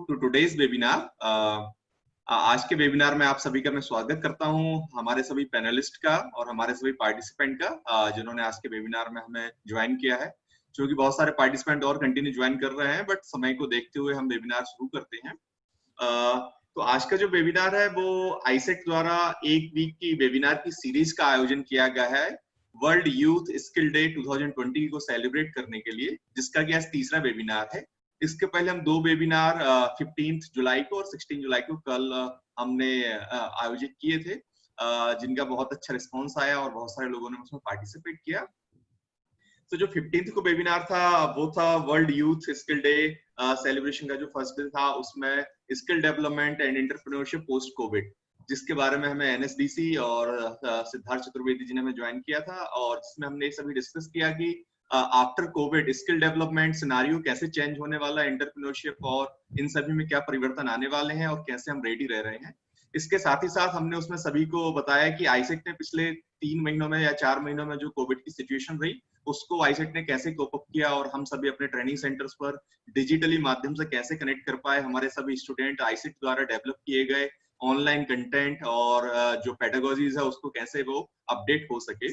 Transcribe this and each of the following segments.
to today's webinar. आज के webinar में आप सभी का मैं स्वागत करता हूं, हमारे सभी पैनलिस्ट का और हमारे सभी पार्टिसिपेंट का जिन्होंने आज के वेबिनार में हमें ज्वाइन किया है। क्योंकि बहुत सारे पार्टिसिपेंट और कंटिन्यू ज्वाइन कर रहे हैं, बट समय को देखते हुए हम वेबिनार शुरू करते हैं। तो आज का जो वेबिनार है वो आईसेट द्वारा एक वीक की वेबिनार की सीरीज का आयोजन किया गया है वर्ल्ड यूथ स्किल डे 2020 को सेलिब्रेट करने के लिए, जिसका कि आज तीसरा वेबिनार है। इसके पहले हम दो वेबिनार 15 जुलाई को और 16 जुलाई को कल हमने आयोजित किए थे, जिनका बहुत अच्छा रिस्पांस आया और बहुत सारे लोगों ने उसमें पार्टिसिपेट किया। तो जो 15th को वेबिनार था वो था world youth skill day celebration का जो फर्स्ट डे था, उसमें skill development and entrepreneurship post Covid, जिसके बारे में हमें एनएसडीसी और सिद्धार्थ चतुर्वेदी जी ने हमें ज्वाइन किया था, और जिसमें हमने सभी डिस्कस किया कि after Covid skill development scenario कैसे चेंज होने वाला है, एंटरप्रेन्योरशिप और इन सभी में क्या परिवर्तन आने वाले हैं और कैसे हम रेडी रह रहे हैं। इसके साथ ही साथ हमने उसमें सभी को बताया कि आईसेट ने पिछले 3 महीनों में या 4 महीनों में जो कोविड की सिचुएशन रही उसको आईसेट ने कैसे कोप अप किया, और हम सभी अपने ट्रेनिंग सेंटर्स पर डिजिटली माध्यम से कैसे कनेक्ट कर पाए। हमारे सभी स्टूडेंट आईसेट द्वारा डेवलप किए गए ऑनलाइन कंटेंट और जो पेडागोजीज है उसको कैसे वो अपडेट हो सके।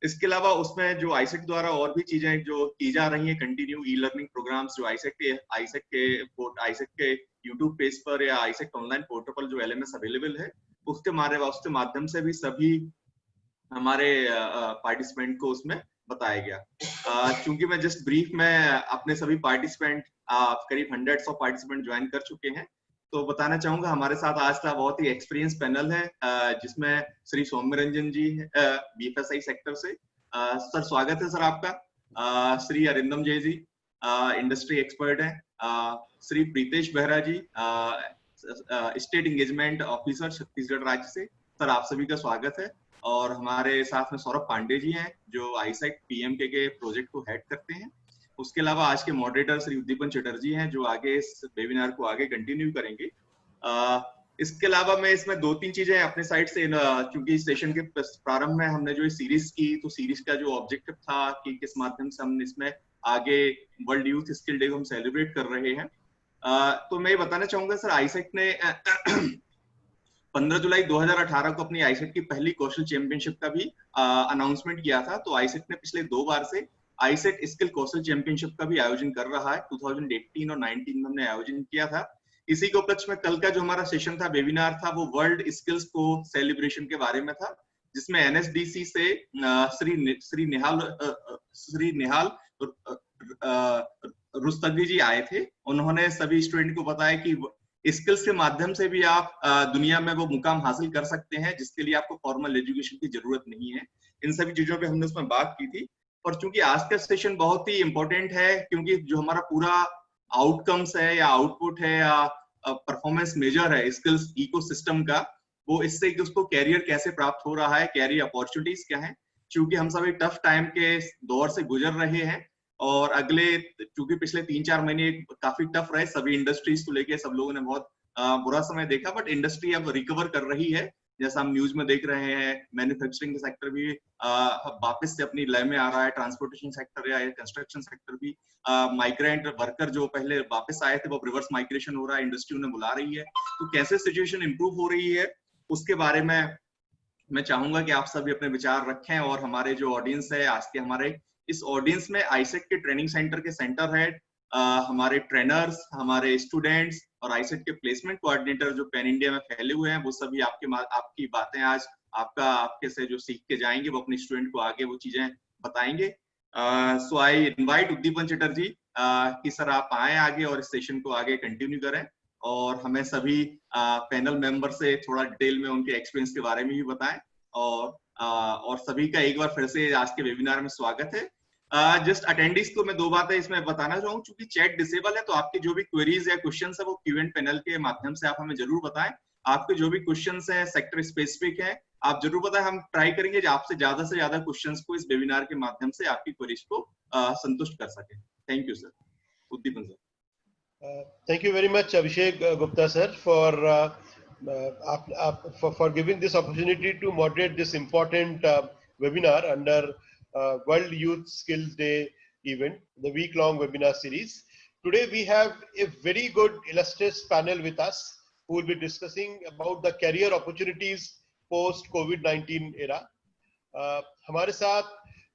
इसके अलावा उसमें जो आईसेट द्वारा और भी चीजें जो की जा रही हैं, कंटिन्यू ई लर्निंग प्रोग्राम्स जो आईसेट के यूट्यूब पेज पर या आईसेट ऑनलाइन पोर्टल पर जो एलएमएस अवेलेबल है उसके माध्यम से भी सभी हमारे पार्टिसिपेंट को उसमें बताया गया। चूंकि मैं जस्ट ब्रीफ में अपने सभी पार्टिसिपेंट करीब 100 पार्टिसिपेंट ज्वाइन कर चुके हैं, तो बताना चाहूंगा हमारे साथ आज का बहुत ही एक्सपीरियंस पैनल है, जिसमें श्री सौम्य रंजन जी बीएफएसआई सेक्टर से। सर स्वागत है सर आपका। श्री अरिंदम जय जी इंडस्ट्री एक्सपर्ट है। श्री प्रीतेश बेहरा जी स्टेट एंगेजमेंट ऑफिसर छत्तीसगढ़ राज्य से, सर आप सभी का स्वागत है। और हमारे साथ में सौरभ पांडे जी हैं जो आईसेट पीएमके के प्रोजेक्ट को हेड करते हैं। उसके अलावा आज के मॉडरेटर श्री उद्दीपन चटर्जी हैं जो आगे इस वेबिनार को आगे कंटिन्यू करेंगे। इसके अलावा मैं इसमें 2-3 चीजें अपने साइड से, क्योंकि सेशन के प्रारंभ में हमने जो इस सीरीज की, तो सीरीज का जो ऑब्जेक्टिव था कि किस माध्यम से हम इसमें आगे वर्ल्ड यूथ स्किल डे को हम सेलिब्रेट कर रहे हैं, तो मैं बताना चाहूंगा सर आईसेट ने 15 जुलाई 2018 को अपनी आईसेट की पहली कौशल चैंपियनशिप का भी अनाउंसमेंट किया था। तो आईसेट ने पिछले 2 बार से आईसेट स्किल कौशल चैंपियनशिप का भी आयोजन कर रहा है। 2018 और 19 में हमने आयोजन किया था। इसी के उपलक्ष्य में कल का जो हमारा सेशन था, वेबिनार था, वो वर्ल्ड स्किल्स को सेलिब्रेशन के बारे में था, जिसमें एनएसडीसी से श्री निहाल रुस्तगी जी आए थे। उन्होंने सभी स्टूडेंट को बताया कि स्किल्स के माध्यम से भी आप दुनिया में वो मुकाम हासिल कर सकते हैं जिसके लिए आपको फॉर्मल एजुकेशन की जरूरत नहीं है। इन सभी चीजों पे हमने उसमें बात की थी। और चूंकि आज का सेशन बहुत ही इंपॉर्टेंट है, क्योंकि जो हमारा पूरा आउटकम्स है या आउटपुट है या परफॉर्मेंस मेजर है स्किल्स इकोसिस्टम का, वो इससे कि उसको कैरियर कैसे प्राप्त हो रहा है, कैरियर अपॉर्चुनिटीज क्या है। क्योंकि हम सभी टफ टाइम के दौर से गुजर रहे हैं और अगले, क्योंकि पिछले 3-4 महीने काफी टफ रहे सभी इंडस्ट्रीज को लेके, सब लोगों ने बहुत बुरा समय देखा, बट इंडस्ट्री अब रिकवर कर रही है। जैसा हम न्यूज में देख रहे हैं, मैन्युफैक्चरिंग का सेक्टर भी वापस से अपनी लय में आ रहा है, ट्रांसपोर्टेशन सेक्टर या कंस्ट्रक्शन सेक्टर भी, माइग्रेंट वर्कर जो पहले वापस आए थे वो रिवर्स माइग्रेशन हो रहा है, इंडस्ट्री उन्हें बुला रही है। तो कैसे सिचुएशन इंप्रूव हो रही है उसके बारे में मैं चाहूंगा कि आप सभी अपने विचार रखें। और हमारे जो ऑडियंस है आज के, हमारे इस ऑडियंस में आईसेट के ट्रेनिंग सेंटर के सेंटर हेड, हमारे ट्रेनर्स, हमारे स्टूडेंट्स और आईसेट के प्लेसमेंट कोऑर्डिनेटर जो पैन इंडिया में फैले हुए हैं, वो सभी आपकी बातें आज आपके से जो सीख के जाएंगे वो अपने स्टूडेंट को आगे वो चीजें बताएंगे। सो आई इनवाइट उद्दीपन चटर्जी कि सर आप आए आगे और इस सेशन को आगे कंटिन्यू करें और हमें सभी पैनल मेंबर से थोड़ा डिटेल में उनके एक्सपीरियंस के बारे में भी बताएं। और सभी का एक बार फिर से आज के वेबिनार में स्वागत है। जस्ट अटेंडीज को मैं 2 बातें इसमें बताना चाहूंगा, क्योंकि चैट डिसेबल है, तो आपके जो भी क्वेरीज या क्वेश्चंस है वो क्यू&ए पैनल के माध्यम से आप हमें जरूर बताएं। आपके जो भी क्वेश्चंस हैं सेक्टर स्पेसिफिक हैं, आप जरूर बताएं। हम ट्राई करेंगे आपसे ज्यादा से ज्यादा क्वेश्चंस को इस वेबिनार के माध्यम से आपकी क्वेरीज को संतुष्ट कर सके। Thank you sir. उद्दीपन sir. Thank you very much, Abhishek Gupta sir, for giving this opportunity to moderate this important webinar under World Youth Skills Day event, the week-long webinar series. Today we have a very good illustrious panel with us who will be discussing about the career opportunities post COVID-19 era. हमारे साथ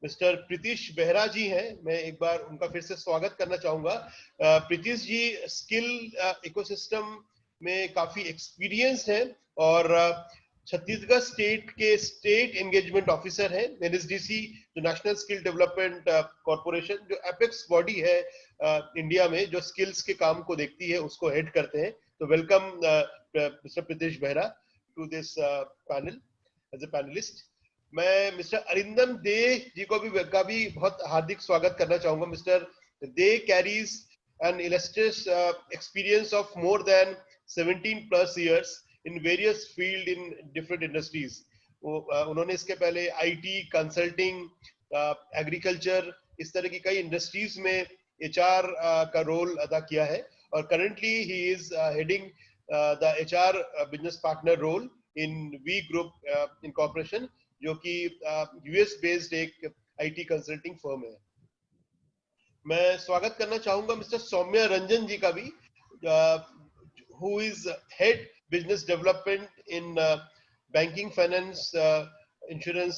mister Pritish Behera जी हैं. मैं एक बार उनका फिर से स्वागत करना चाहूंगा. प्रीतिश जी स्किल इकोसिस्टम में काफी एक्सपीरियंस हैं और छत्तीसगढ़ स्टेट के स्टेट एंगेजमेंट ऑफिसर हैं. एनएसडीसी जो नेशनल स्किल डेवलपमेंट कॉर्पोरेशन जो एपेक्स बॉडी है इंडिया में जो स्किल्स के काम को देखती है उसको हेड करते हैं. तो welcome mister Pritish Behera to this panel as a panelist. मैं मिस्टर अरिंदम दे जी को भी बहुत हार्दिक स्वागत करना चाहूंगा. Mister De carries an illustrious experience of more than 17 plus years in various field in different industries. उन्होंने इसके पहले आईटी, कंसल्टिंग, एग्रीकल्चर इस तरह की कई इंडस्ट्रीज में एचआर का रोल अदा किया है और currently he is heading the HR business partner role in V group incorporation जो कि यूएस बेस्ड एक आईटी कंसल्टिंग फर्म है. मैं स्वागत करना चाहूंगा मिस्टर सौम्या रंजन जी का भी, who is head business development in banking, finance, insurance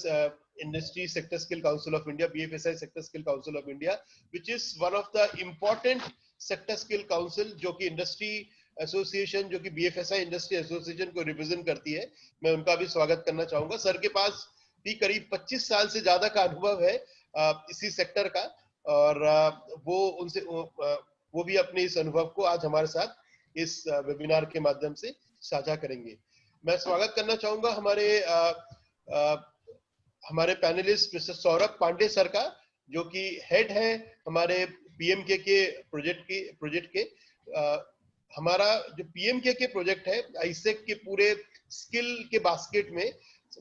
industry sector skill council of India, BFSI sector skill council of India, which is one of the important sector skill council जो कि industry association जो कि BFSI industry association को represent करती है. मैं उनका भी स्वागत करना चाहूंगा. सर के पास भी करीब 25 साल से ज्यादा का अनुभव है इसी सेक्टर का और वो भी अपने इस अनुभव को आज हमारे साथ इस वेबिनार के माध्यम से साझा करेंगे. मैं स्वागत करना चाहूंगा हमारे panelist mister Saurabh Pandey sir का जो कि हेड है हमारे पीएमके के प्रोजेक्ट के. हमारा जो पीएमके के प्रोजेक्ट है आईसेक के पूरे स्किल के बास्केट में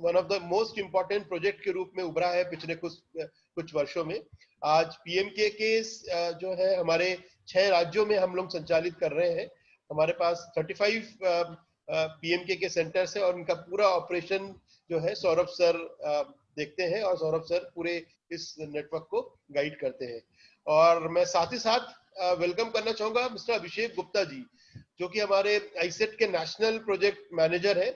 one of the most important project के रूप में उभरा है पिछले कुछ वर्षों में. आज पीएमके के जो है हमारे 6 राज्यों में हम लोग संचालित कर रहे हैं. हमारे पास 35 पीएमके के सेंटर्स है और उनका पूरा ऑपरेशन जो है सौरभ सर देखते हैं और सौरभ सर पूरे इस नेटवर्क को गाइड करते हैं. और मैं साथ ही साथ वेलकम करना चाहूंगा मिस्टर अभिषेक गुप्ता जी जो कि हमारे आईसेट के नेशनल प्रोजेक्ट मैनेजर है.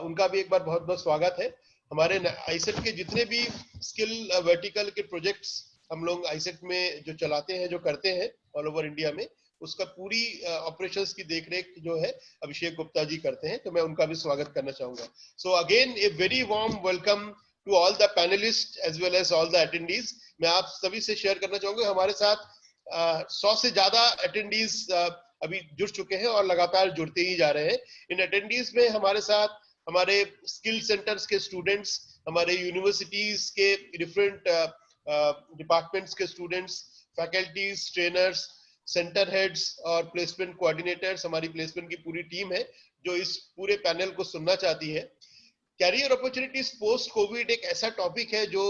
उनका भी एक बार बहुत बहुत स्वागत है. हमारे आईसेट के जितने भी स्किल वर्टिकल के प्रोजेक्ट्स हम लोग आईसेट में जो चलाते हैं जो करते हैं ऑल ओवर इंडिया में उसका पूरी ऑपरेशंस की देखरेख जो है अभिषेक गुप्ता जी करते हैं. तो मैं उनका भी स्वागत करना चाहूंगा. So again a very warm welcome to all the panelist as well as all the attendees. मैं आप सभी से शेयर करना चाहूंगा हमारे साथ 100 से ज्यादा अटेंडीज अभी जुड़ चुके हैं और लगातार जुड़ते ही जा रहे हैं. इन अटेंडीज में हमारे साथ हमारे स्किल सेंटर्स के स्टूडेंट्स, हमारे यूनिवर्सिटीज के डिफरेंट डिपार्टमेंट्स के students, faculties, trainers, centre heads और प्लेसमेंट कोऑर्डिनेटर्स. हमारी प्लेसमेंट की पूरी टीम है जो इस पूरे पैनल को सुनना चाहती है. कैरियर अपॉर्चुनिटीज पोस्ट कोविड एक ऐसा टॉपिक है जो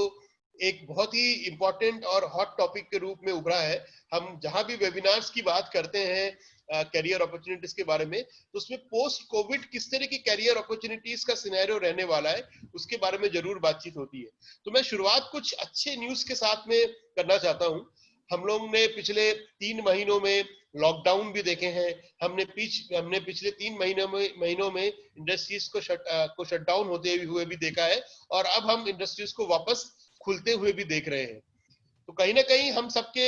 एक बहुत ही इंपॉर्टेंट और हॉट टॉपिक के रूप में उभरा है. हम जहां भी वेबिनार्स की बात करते हैं कैरियर अपॉर्चुनिटीज के बारे में तो उसमें पोस्ट कोविड किस तरह की कैरियर अपॉर्चुनिटीज का सिनेरियो रहने वाला है उसके बारे में जरूर बातचीत होती है. तो मैं शुरुआत कुछ अच्छे न्यूज के साथ में करना चाहता हूं. हम लोग ने पिछले 3 महीनों में लॉकडाउन भी देखे हैं. हमने पिछले 3 महीनों में इंडस्ट्रीज को शटडाउन होते हुए भी देखा है और अब हम इंडस्ट्रीज को वापस खुलते हुए भी देख रहे हैं. तो कहीं ना कहीं हम सबके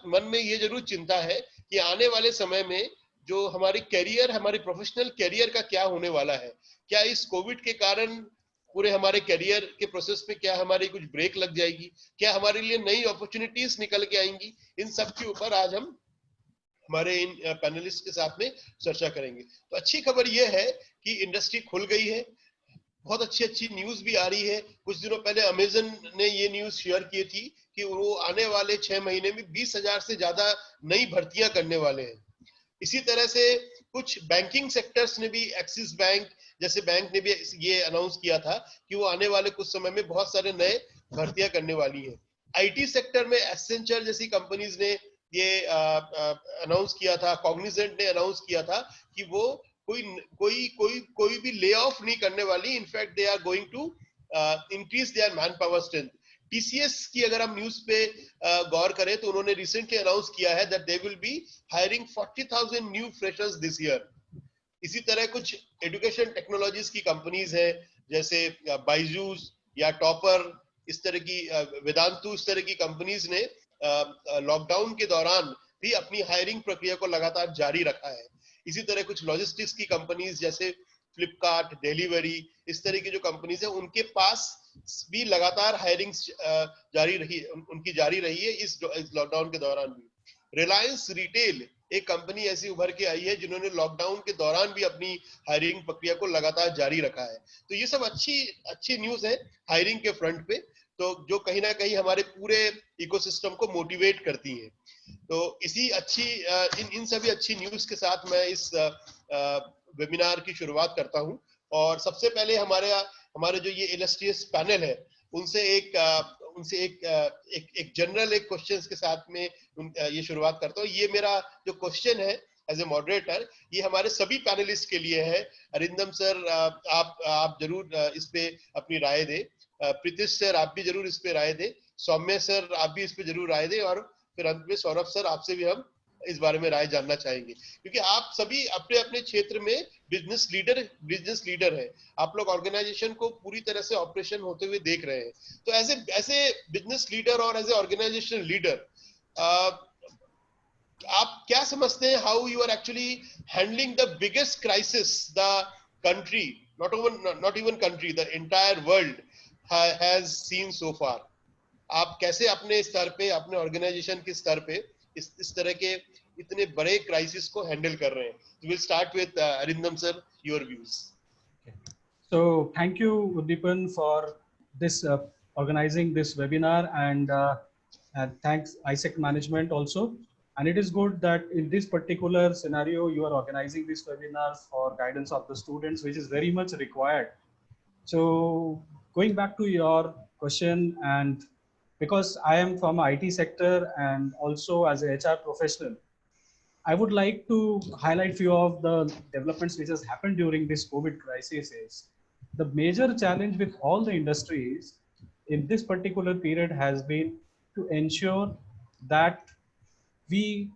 मन में ये जरूर चिंता है कि आने वाले समय में जो हमारी प्रोफेशनल कैरियर का क्या होने वाला है. क्या इस कोविड के कारण पूरे हमारे कैरियर के प्रोसेस में क्या हमारी कुछ ब्रेक लग जाएगी, क्या हमारे लिए नई अपॉर्चुनिटीज निकल के आएंगी. इन सब के ऊपर आज हम हमारे इन पैनलिस्ट के साथ में चर्चा करेंगे. तो अच्छी खबर यह है कि इंडस्ट्री खुल गई है. बहुत अच्छी न्यूज भी आ रही है. कुछ दिनों पहले अमेजन ने ये न्यूज शेयर की थी कि वो आने वाले 6 महीने में 20,000 से ज्यादा नई भर्तियां करने वाले हैं. इसी तरह से कुछ बैंकिंग सेक्टर्स ने भी, एक्सिस बैंक जैसे बैंक ने भी ये अनाउंस किया था कि वो आने वाले कुछ समय में बहुत सारे नए भर्तियां करने वाली हैं. आईटी सेक्टर में एसेंचर जैसी कंपनीज ने ये अनाउंस किया था, कॉग्निजेंट ने अनाउंस किया था कि वो कोई भी ले ऑफ नहीं करने वाली. In fact they are going to increase their man power strength. TCS की अगर हम न्यूज पे गौर करें तो उन्होंने रिसेंटली अनाउंस किया है that they will be hiring 40,000 new freshers this year. इसी तरह कुछ एजुकेशन टेक्नोलॉजीज की कंपनीज है जैसे बाइजूस या टॉपर, इस तरह की वेदांतु, इस तरह की कंपनीज ने लॉकडाउन के दौरान भी अपनी हायरिंग प्रक्रिया को लगातार जारी रखा है। इसी तरह कुछ लॉजिस्टिक्स की कंपनीज जैसे फ्लिपकार्ट, डिलीवरी, इस तरह की जो कंपनीज है उनके पास भी लगातार हायरिंग जारी रही, उनकी जारी रही है इस लॉकडाउन के दौरान भी। रिलायंस रिटेल एक कंपनी ऐसी उभर के आई है जिन्होंने लॉकडाउन के दौरान भी अपनी हायरिंग प्रक्रिया को लगातार जारी रखा है। तो ये सब अच्छी न्यूज है हायरिंग के फ्रंट पे, तो जो कहीं ना कहीं हमारे पूरे इकोसिस्टम को मोटिवेट करती है। तो इसी इन सभी अच्छी न्यूज के साथ मैं इस वेबिनार की शुरुआत करता हूं। और सबसे पहले हमारे जो ये इलस्ट्रियस पैनल है उनसे एक जनरल एक क्वेश्चंस के साथ में ये शुरुआत करता हूँ। ये मेरा जो क्वेश्चन है एज ए मॉडरेटर, ये हमारे सभी पैनलिस्ट के लिए है। अरिंदम सर, आप जरूर इस पे अपनी राय दें। प्रीतिश सर, आप भी जरूर इस पे राय दें। सौम्य सर, आप भी इस पे जरूर राय दें। और फिर अंत में सौरभ सर, आपसे भी हम इस बारे में राय जानना चाहेंगे, क्योंकि आप सभी अपने अपने क्षेत्र में बिजनेस लीडर है। आप लोग ऑर्गेनाइजेशन को पूरी तरह से ऑपरेशन होते हुए देख रहे हैं। तो ऐसे बिजनेस लीडर और एज ए ऑर्गेनाइजेशन लीडर आप क्या समझते हैं, how you are actually handling the biggest crisis the country, not even country, the entire world has seen so far? आप कैसे अपने स्तर पे, अपने ऑर्गेनाइजेशन के स्तर पे इस तरह के इतने बड़े क्राइसिस को हैंडल कर रहे हैं? Will start with Arindam sir, your views. So thank you, Udipan, for this organizing this webinar, and thanks ISEC management also. And it is good that in this particular scenario you are organizing this webinar for guidance of the students, which is very much required. So going back to your question, and because I am from IT sector and also as a HR professional, I would like to highlight few of the developments which has happened during this COVID crisis. Is the major challenge with all the industries in this particular period has been to ensure that we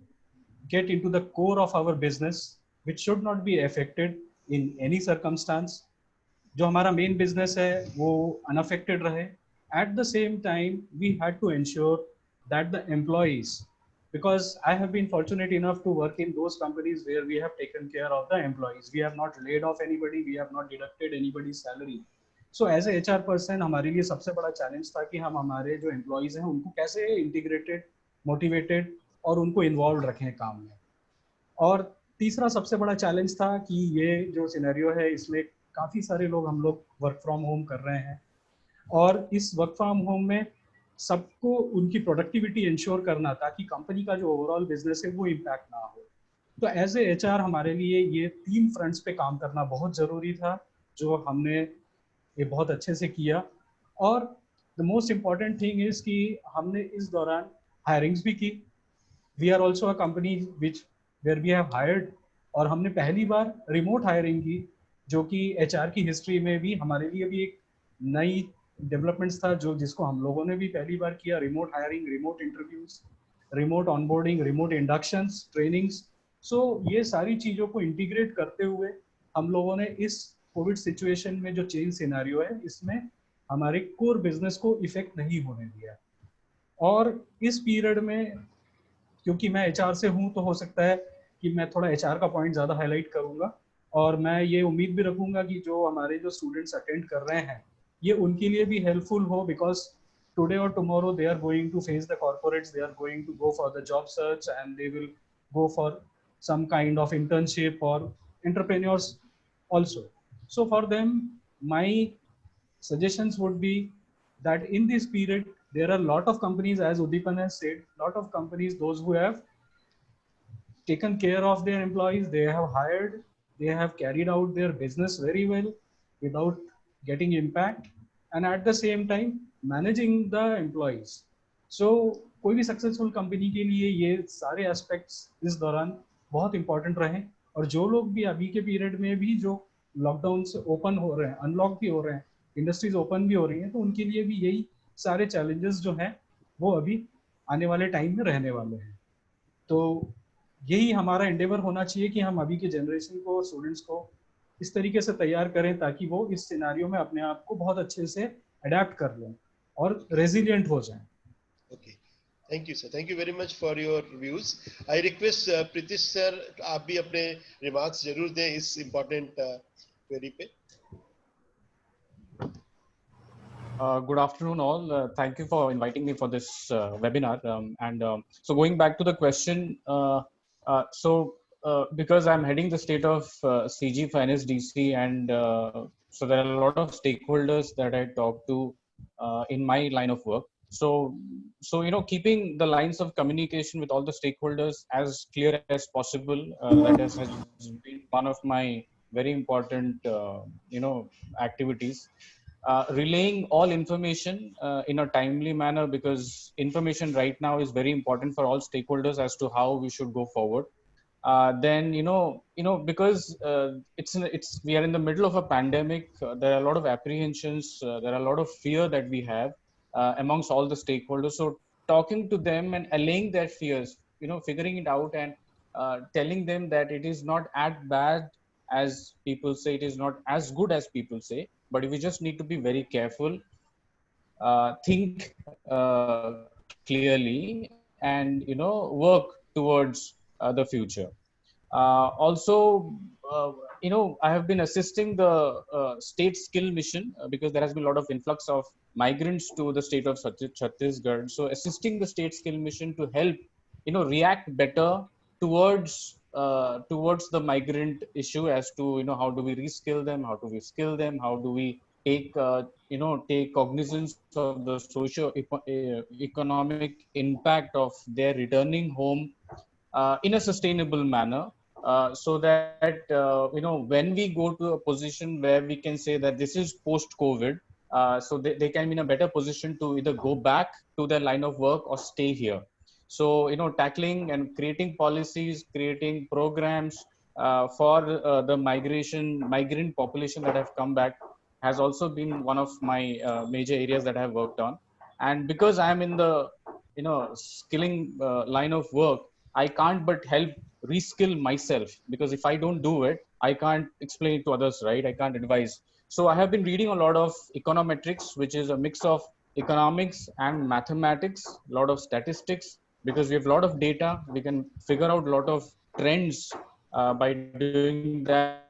get into the core of our business, which should not be affected in any circumstance. जो हमारा main business है वो unaffected रहे. At the same time, we had to ensure that the employees, because I have been fortunate enough to work in those companies where we have taken care of the employees. We have not laid off anybody, we have not deducted anybody's salary. So as a HR person, हमारे लिए सबसे बड़ा challenge था कि हम हमारे जो employees हैं उनको कैसे इंटीग्रेटेड, मोटिवेटेड और उनको इन्वॉल्व रखें काम में. और तीसरा सबसे बड़ा चैलेंज था कि ये जो सिनेरियो है इसमें काफ़ी सारे लोग, हम लोग वर्क फ्रॉम होम कर रहे हैं, और इस वर्क फ्रॉम होम में सबको उनकी प्रोडक्टिविटी इंश्योर करना ताकि कंपनी का जो ओवरऑल बिजनेस है वो इम्पैक्ट ना हो. तो एज ए HR हमारे लिए ये 3 फ्रंट्स पे काम करना बहुत ज़रूरी था, जो हमने ये बहुत अच्छे से किया. और the most important thing is कि हमने इस दौरान हायरिंग्स भी की. We are also a company which where we have hired, और हमने पहली बार रिमोट हायरिंग की, जो कि HR की हिस्ट्री में भी हमारे लिए भी एक नई डेवलपमेंट्स था, जो जिसको हम लोगों ने भी पहली बार किया. Remote hiring, remote interviews, remote onboarding, remote inductions, trainings. So ये सारी चीज़ों को इंटीग्रेट करते हुए हम लोगों ने इस कोविड सिचुएशन में जो चेंज सिनेरियो है इसमें हमारे कोर बिजनेस को इफेक्ट नहीं होने दिया. और इस पीरियड में क्योंकि मैं HR से हूँ तो हो सकता है कि मैं थोड़ा HR का पॉइंट ज़्यादा हाईलाइट करूँगा, और मैं ये उम्मीद भी रखूँगा कि जो हमारे जो स्टूडेंट्स अटेंड कर रहे हैं ये उनके लिए भी हेल्पफुल हो, बिकॉज टुडे और tomorrow they are going to face the corporates, they are going to go for the job search, and they will go for some kind of internship or entrepreneurs also. So for them, my suggestions would be that in this period, there are a lot of companies, as Udipan has said, lot of companies, those who have taken care of their employees, they have hired, they have carried out their business very well without getting impact, and at the same time managing the employees. So कोई भी successful company के लिए ये सारे aspects इस दौरान बहुत important रहे. और जो लोग भी अभी के पीरियड में भी जो लॉकडाउन से ओपन हो रहे हैं, अनलॉक भी हो रहे हैं, इंडस्ट्रीज ओपन भी हो रही हैं, तो उनके लिए भी यही सारे चैलेंजेस जो हैं वो अभी आने वाले टाइम में रहने वाले हैं। तो यही हमारा एंडेवर होना चाहिए कि हम अभी के जनरेशन को और स्टूडेंट्स को इस तरीके से तैयार करें ताकि वो इस सिनेरियो में अपने आप को बहुत अच्छे से अडेप्ट कर लें और रेजिलिएंट हो जाएं। Okay, thank you sir, thank you very much for your views. I request Pritish sir, आप भी अपने रिमार्क्स जरूर दें इस इम्पोर्टेंट क्वेरी पे। Good afternoon, all. Thank you for inviting me for this webinar. So going back to the question, because I'm heading the state of CG Finance DC, and so there are a lot of stakeholders that I talk to in my line of work. So keeping the lines of communication with all the stakeholders as clear as possible, that has been one of my very important activities. Relaying all information in a timely manner, because information right now is very important for all stakeholders as to how we should go forward. Then because we are in the middle of a pandemic, there are a lot of apprehensions, there are a lot of fear that we have amongst all the stakeholders. So talking to them and allaying their fears, figuring it out, and telling them that it is not as bad as people say, it is not as good as people say, but we just need to be very careful, think clearly, and work towards the future. Also, I have been assisting the state skill mission because there has been a lot of influx of migrants to the state of Chhattisgarh. So assisting the state skill mission to help react better towards the migrant issue, as to how do we reskill them, how do we skill them, how do we take take cognizance of the economic impact of their returning home in a sustainable manner, so that when we go to a position where we can say that this is post COVID, so they can be in a better position to either go back to their line of work or stay here. So tackling and creating policies, creating programs for the migrant population that have come back has also been one of my major areas that I have worked on. And because I am in the skilling line of work, I can't but help reskill myself, because if I don't do it, I can't explain it to others, right? I can't advise. So I have been reading a lot of econometrics, which is a mix of economics and mathematics, a lot of statistics, because we have a lot of data. We can figure out a lot of trends by doing that.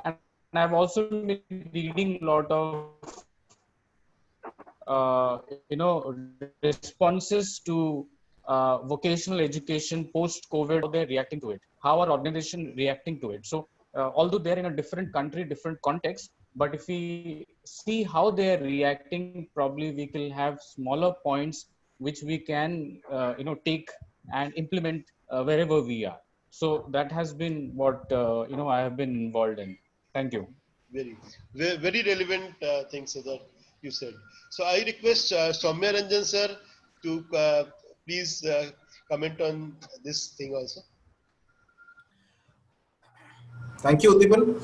And I've also been reading a lot of responses to vocational education post-COVID, how they're reacting to it, how our organization reacting to it. So although they're in a different country, different context, but if we see how they're reacting, probably we can have smaller points which we can take and implement wherever we are. So that has been what I have been involved in. Thank you. Very relevant things that you said. So I request Soumya Ranjan sir to please comment on this thing also. Thank you, Uthipan,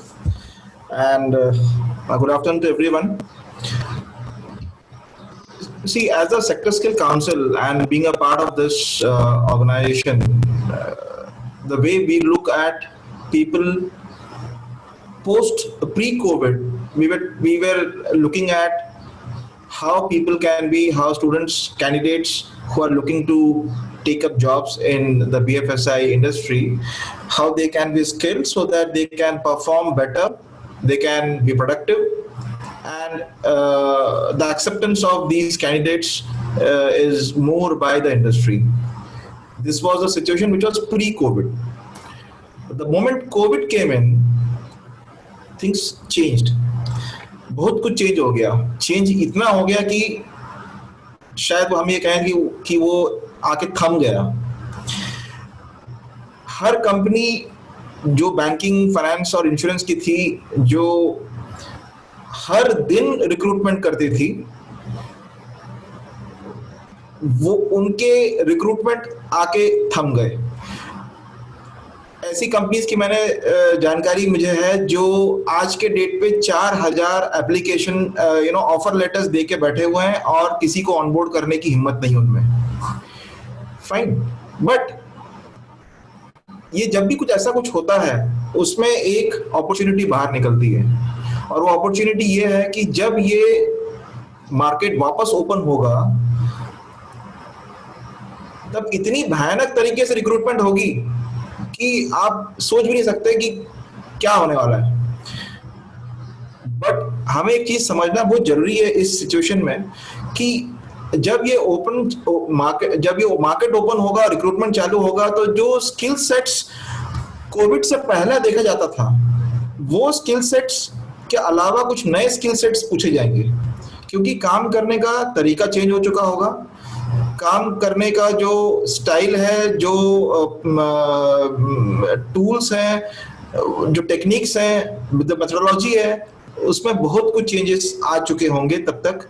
and good afternoon to everyone. See, as a Sector Skill Council and being a part of this organization, the way we look at people pre-COVID, we were looking at how people can be, how candidates who are looking to take up jobs in the BFSI industry, how they can be skilled so that they can perform better, they can be productive, and the acceptance of these candidates is more by the industry. This was a situation which was pre-COVID. The moment COVID came in, things changed. बहुत कुछ change हो गया. Change इतना हो गया कि शायद हम ये कहेंगे कि वो आके थम गया. हर कंपनी जो बैंकिंग, फाइनेंस और इंश्योरेंस की थी, जो हर दिन रिक्रूटमेंट करती थी, वो उनके रिक्रूटमेंट आके थम गए. ऐसी कंपनीज की मैंने जानकारी मुझे है जो आज के डेट पे 4000 एप्लीकेशन ऑफर लेटर्स दे के बैठे हुए हैं और किसी को ऑनबोर्ड करने की हिम्मत नहीं उनमें। फाइन, बट ये जब भी कुछ ऐसा कुछ होता है उसमें एक अपॉर्चुनिटी बाहर निकलती है, और वो अपॉर्चुनिटी ये है कि जब ये मार्केट वापस ओपन होगा तब इतनी भयानक तरीके से रिक्रूटमेंट होगी कि आप सोच भी नहीं सकते कि क्या होने वाला है। बट हमें एक चीज समझना बहुत जरूरी है इस सिचुएशन में कि जब ये मार्केट ओपन होगा, रिक्रूटमेंट चालू होगा, तो जो स्किल सेट्स कोविड से पहले देखा जाता था वो स्किल सेट्स के अलावा कुछ नए स्किल सेट्स पूछे जाएंगे, क्योंकि काम करने का तरीका चेंज हो चुका होगा, काम करने का जो स्टाइल है, जो टूल्स हैं, जो टेक्निक्स हैं, जो मेथोडोलॉजी है, उसमें बहुत कुछ चेंजेस आ चुके होंगे तब तक।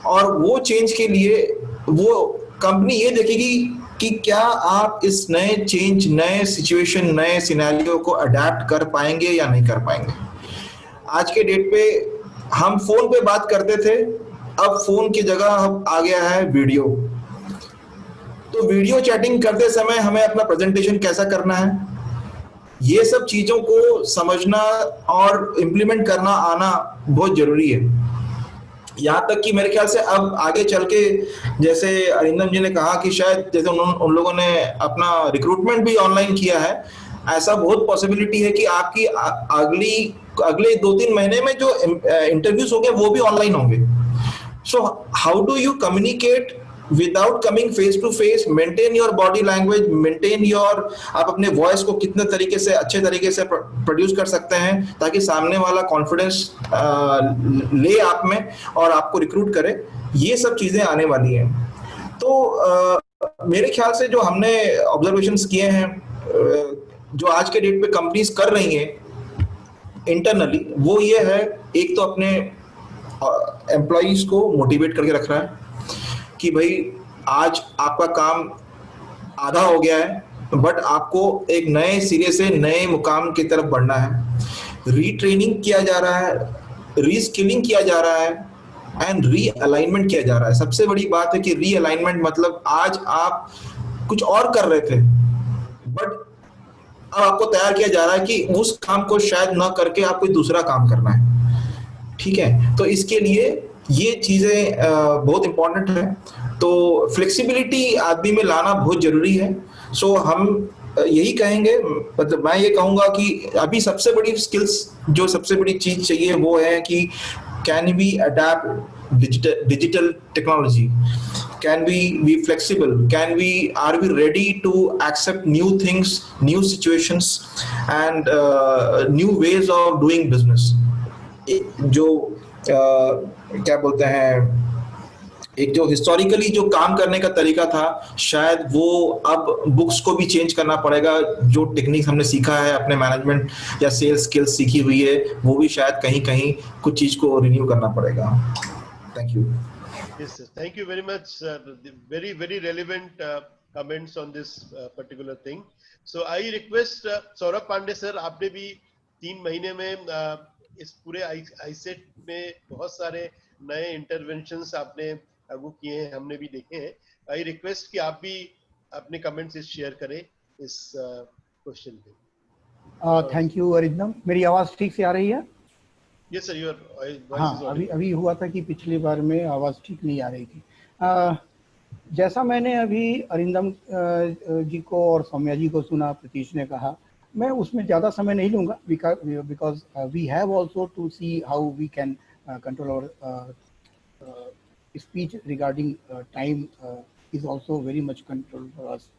और वो चेंज के लिए वो कंपनी ये देखेगी कि क्या आप इस नए चेंज, नए सिचुएशन, नए सिनेरियो को अडेप्ट कर पाएंगे या नहीं कर पाएंगे। आज के डेट पे हम फोन पे बात करते थे, अब फोन की जगह आ गया है वीडियो। तो वीडियो चैटिंग करते समय हमें अपना प्रेजेंटेशन कैसा करना है, ये सब चीजों को समझना और इम्प्लीमेंट करना आना बहुत जरूरी है। यहाँ तक कि मेरे ख्याल से अब आगे चल के, जैसे अरिंदम जी ने कहा कि शायद जैसे उन लोगों ने अपना रिक्रूटमेंट भी ऑनलाइन किया है, ऐसा बहुत पॉसिबिलिटी है कि आपकी अगले 2-3 महीने में जो इंटरव्यूज होंगे वो भी ऑनलाइन होंगे। So how do you communicate without coming face to face, maintain your body language, maintain your, आप अपने वॉइस को कितने तरीके से, अच्छे तरीके से प्रोड्यूस कर सकते हैं ताकि सामने वाला कॉन्फिडेंस ले आप में और आपको रिक्रूट करे, ये सब चीजें आने वाली हैं। तो मेरे ख्याल से जो हमने ऑब्जर्वेशंस किए हैं, जो आज के डेट पे कंपनीज कर रही हैं इंटरनली, वो ये है, एक तो अपने एम्प्लॉइज को मोटिवेट करके रख रहा है कि भाई आज आपका काम आधा हो गया है, बट आपको एक नए सिरे से नए मुकाम की तरफ बढ़ना है। रीट्रेनिंग किया जा रहा है, रीस्किलिंग किया जा रहा है एंड रीअलाइनमेंट किया जा रहा है। सबसे बड़ी बात है कि रीअलाइनमेंट मतलब आज आप कुछ और कर रहे थे, बट अब आपको तैयार किया जा रहा है कि उस काम को शायद ना करके आप कोई दूसरा काम करना है। ठीक है, तो इसके लिए ये चीजें बहुत इंपॉर्टेंट है। तो फ्लेक्सिबिलिटी आदमी में लाना बहुत जरूरी है। सो हम यही कहेंगे, मतलब मैं ये कहूंगा कि अभी सबसे बड़ी स्किल्स, जो सबसे बड़ी चीज चाहिए वो है कि can we adapt digital technology, can we be flexible, are we ready to accept new things, new situations and new ways of doing business। जो क्या बोलते हैं, एक जो हिस्टोरिकली जो काम करने का तरीका था, शायद वो अब बुक्स को भी चेंज करना पड़ेगा। जो टेक्निक्स हमने सीखा है, अपने मैनेजमेंट या सेल्स स्किल्स सीखी हुई है, वो भी शायद कहीं कहीं कुछ चीज को रिन्यू करना पड़ेगा। Thank you. Yes, sir. Thank you very much, sir. Very, very relevant comments on this particular thing. So I request Saurabh Pandey sir, आपने भी 3 महीने में इस पूरे आईसेट में बहुत सारे नए इंटरवेंशंस आपने लागू किए हैं, हमने भी देखे हैं। I request कि आप भी अपने कमेंट्स शेयर करें इस क्वेश्चन पे। Thank you Arindam. मेरी आवाज ठीक से आ रही है? Yes sir, your voice हाँ, is audible. अभी हुआ था कि पिछली बार में आवाज़ ठीक नहीं आ रही थी। जैसा मैंने अभी अरिंदम जी को और सौम्या जी को सुना, प्रतीश ने कहा, मैं उसमें ज़्यादा समय नहीं लूँगा, because we have also to see how we can control our speech regarding time is also very much control for us.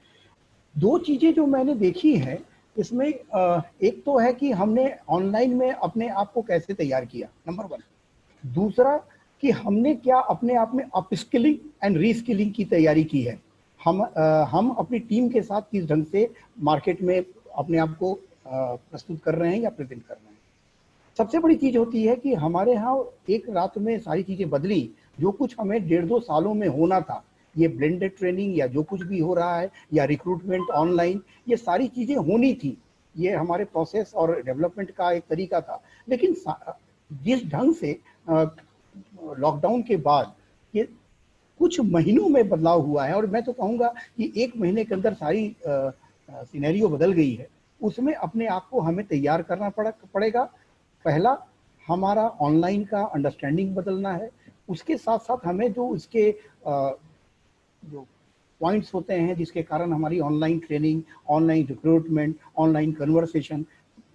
2 चीज़ें जो मैंने देखी हैं इसमें, एक तो है कि हमने ऑनलाइन में अपने आप को कैसे तैयार किया, नंबर 1। दूसरा कि हमने क्या अपने आप में अपस्किलिंग एंड रीस्किलिंग की तैयारी की है। हम अपनी टीम के साथ किस ढंग से मार्केट में अपने आप को प्रस्तुत कर रहे हैं या प्रेजेंट कर रहे हैं। सबसे बड़ी चीज़ होती है कि हमारे यहाँ एक रात में सारी चीज़ें बदली। जो कुछ हमें 1.5-2 सालों में होना था, ये ब्लेंडेड ट्रेनिंग या जो कुछ भी हो रहा है या रिक्रूटमेंट ऑनलाइन, ये सारी चीज़ें होनी थी, ये हमारे प्रोसेस और डेवलपमेंट का एक तरीका था। लेकिन जिस ढंग से लॉकडाउन के बाद ये कुछ महीनों में बदलाव हुआ है, और मैं तो कहूँगा कि 1 महीने के अंदर सारी सिनेरियो बदल गई है, उसमें अपने आप को हमें तैयार करना पड़ेगा। पहला, हमारा ऑनलाइन का अंडरस्टैंडिंग बदलना है। उसके साथ साथ हमें जो इसके जो पॉइंट्स होते हैं जिसके कारण हमारी online training, online recruitment, online conversation,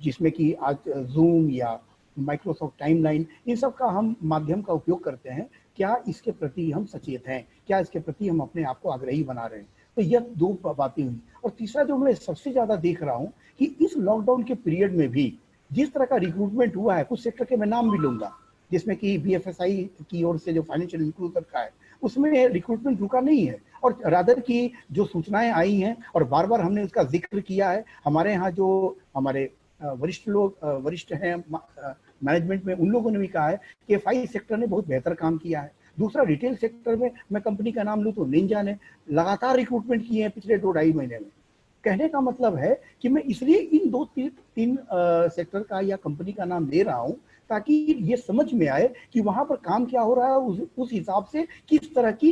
जिसमें कि आज जूम या माइक्रोसॉफ्ट टाइमलाइन, इन सब का हम माध्यम का उपयोग करते हैं, क्या इसके प्रति हम सचेत हैं, क्या इसके प्रति हम अपने आप को आग्रही बना रहे हैं। तो यह 2 बातें हुई। और तीसरा जो मैं सबसे ज़्यादा देख रहा हूँ कि इस लॉकडाउन के पीरियड में भी जिस तरह का रिक्रूटमेंट हुआ है, कुछ सेक्टर के मैं नाम भी लूँगा, जिसमें कि BFSI की ओर से जो फाइनेंशियल इंक्लूजन का है, उसमें रिक्रूटमेंट रुका नहीं है। और रादर की जो सूचनाएं आई हैं और बार बार हमने उसका जिक्र किया है, हमारे यहाँ जो हमारे वरिष्ठ हैं मैनेजमेंट में, उन लोगों ने भी कहा है कि FI सेक्टर ने बहुत बेहतर काम किया है। दूसरा, रिटेल सेक्टर में मैं कंपनी का नाम लूँ तो निंजा ने लगातार रिक्रूटमेंट किए हैं पिछले 2-2.5 महीने में। कहने का मतलब है कि मैं इसलिए इन 2-3 सेक्टर का या कंपनी का नाम ले रहा हूँ ताकि ये समझ में आए कि वहां पर काम क्या हो रहा है, उस हिसाब से किस तरह की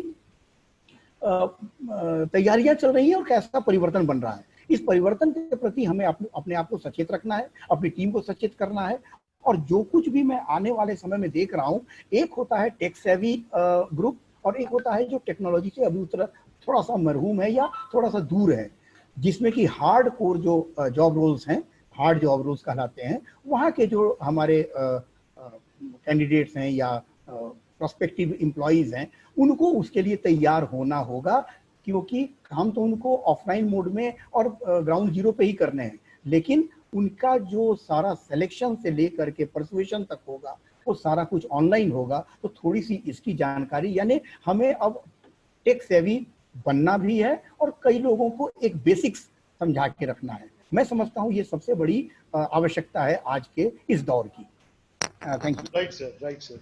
तैयारियां चल रही हैं और कैसा परिवर्तन बन रहा है। इस परिवर्तन के प्रति हमें अपने आप को सचेत रखना है, अपनी टीम को सचेत करना है। और जो कुछ भी मैं आने वाले समय में देख रहा हूँ, एक होता है टेक सेवी ग्रुप और एक होता है जो टेक्नोलॉजी से अभी थोड़ा सा मरहूम है या थोड़ा सा दूर है, जिसमें कि हार्ड कोर जो जॉब रोल्स हैं, हार्ड जॉब रोल्स कहलाते हैं, वहाँ के जो हमारे कैंडिडेट्स हैं या प्रोस्पेक्टिव एम्प्लॉइज हैं, उनको उसके लिए तैयार होना होगा, क्योंकि काम तो उनको ऑफलाइन मोड में और ग्राउंड जीरो पे ही करने हैं, लेकिन उनका जो सारा सिलेक्शन से लेकर के परसुएशन तक होगा वो सारा कुछ ऑनलाइन होगा। तो थोड़ी सी इसकी जानकारी, यानी हमें अब टेक सेवी बनना भी है और कई लोगों को एक बेसिक्स समझा के रखना है। मैं समझता हूँ ये सबसे बड़ी आवश्यकता है आज के इस दौर की। Thank you. Right sir, right sir.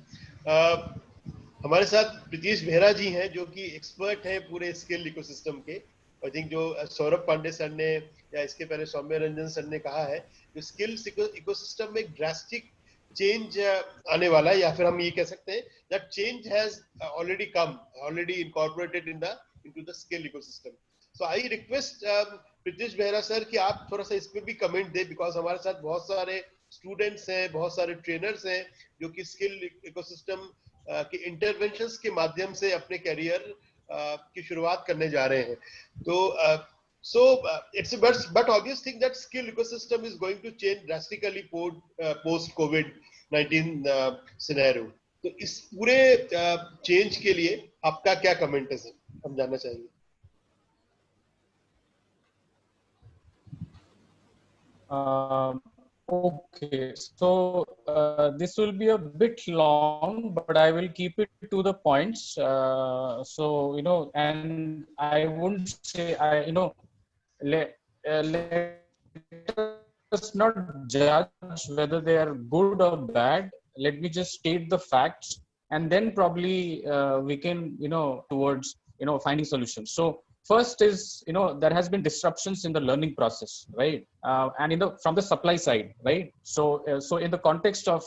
हमारे साथ प्रीतीश बेहरा जी हैं जो कि एक्सपर्ट हैं पूरे स्किल इकोसिस्टम के। आई थिंक जो सौरभ पांडे सर ने या इसके पहले सौम्य रंजन सर ने कहा है, जो स्किल्स इकोसिस्टम में ड्रास्टिक चेंज आने वाला है, या फिर हम ये कह सकते हैं that change has already come, already incorporated into the skill ecosystem. So I request Pritish Behera sir कि आप थोड़ा सा इस पे भी कमेंट दें, बिकॉज हमारे साथ बहुत सारे स्टूडेंट्स हैं, बहुत सारे ट्रेनर्स हैं जो कि स्किल इकोसिस्टम के इंटरवेंशंस के माध्यम से अपने करियर की शुरुआत करने जा रहे हैं। तो so it's a but obvious thing that skill ecosystem is going to change drastically post COVID-19 scenario. तो इस पूरे चेंज के लिए आपका क्या कमेंट है सर, हम जानना चाहेंगे। Okay, so this will be a bit long, but I will keep it to the points. So, you know, and I wouldn't say, let us not judge whether they are good or bad. Let me just state the facts, and then probably we can, towards, finding solutions. So, first is, there has been disruptions in the learning process, right? And from the supply side, right? So in the context of,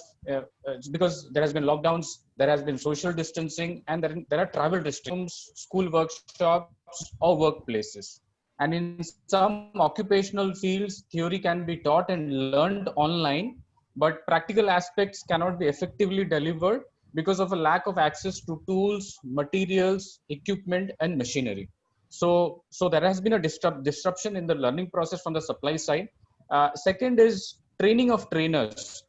because there has been lockdowns, there has been social distancing, and there are travel restrictions, school workshops or workplaces. And in some occupational fields, theory can be taught and learned online, but practical aspects cannot be effectively delivered because of a lack of access to tools, materials, equipment, and machinery. So there has been a disruption in the learning process from the supply side. Second is training of trainers.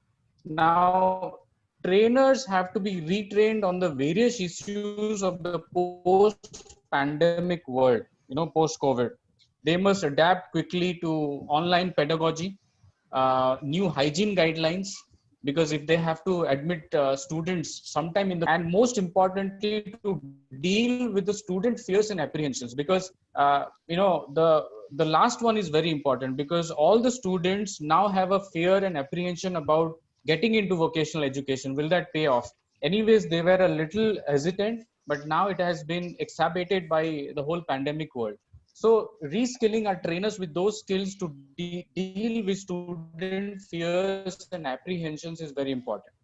Now, trainers have to be retrained on the various issues of the post-pandemic world, post-COVID. They must adapt quickly to online pedagogy, new hygiene guidelines, because if they have to admit students sometime and most importantly, to deal with the student fears and apprehensions, because the last one is very important, because all the students now have a fear and apprehension about getting into vocational education. Will that pay off? Anyways, they were a little hesitant, but now it has been exacerbated by the whole pandemic world. So reskilling our trainers with those skills to deal with student fears and apprehensions is very important.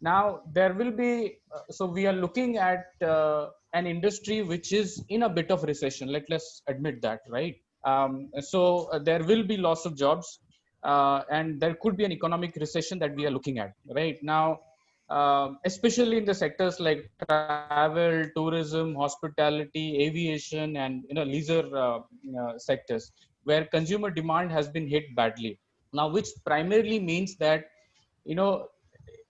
Now there will be, so we are looking at an industry which is in a bit of recession. Let's admit that, right? There will be loss of jobs, and there could be an economic recession that we are looking at right now, especially in the sectors like travel, tourism, hospitality, aviation, and leisure sectors, where consumer demand has been hit badly. Now, which primarily means that you know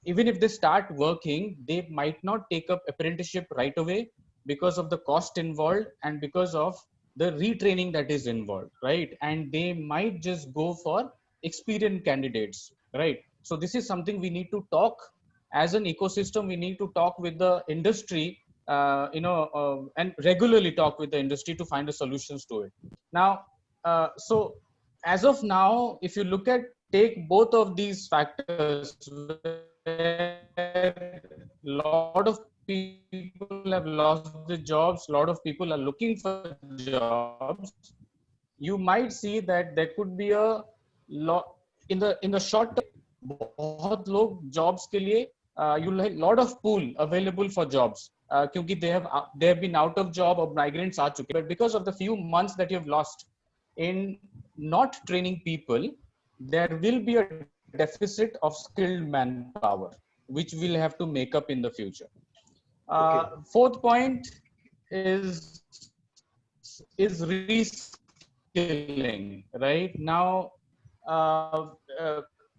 even if they start working, they might not take up apprenticeship right away because of the cost involved and because of the retraining that is involved, right? And they might just go for experienced candidates, right? So this is something we need to talk as an ecosystem. We need to talk with the industry, and regularly talk with the industry to find the solutions to it. Now, so as of now, if you look at take both of these factors, where a lot of people have lost their jobs, a lot of people are looking for jobs, you might see that there could be a lot in the short term. बहुत लोग jobs के लिए you'll have lot of pool available for jobs, क्योंकि they have been out of job or migrants आ चुके, but because of the few months that you have lost in not training people, there will be a deficit of skilled manpower, which we'll have to make up in the future. Fourth point is reskilling. Right now,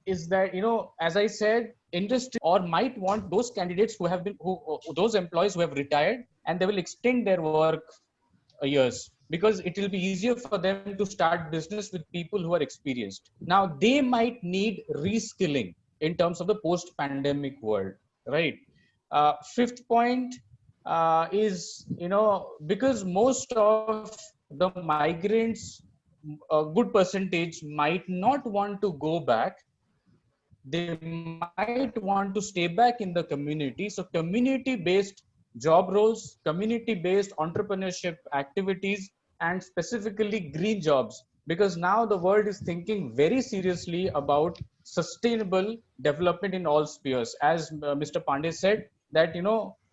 is that as I said, industry or might want those candidates who have been those employees who have retired, and they will extend their work years, because it will be easier for them to start business with people who are experienced. Now they might need reskilling in terms of the post-pandemic world, right? Fifth point is because most of the migrants, a good percentage, might not want to go back. They might want to stay back in the community. So community-based job roles, community-based entrepreneurship activities, and specifically green jobs, because now the world is thinking very seriously about sustainable development in all spheres. As Mr. Pandey said, that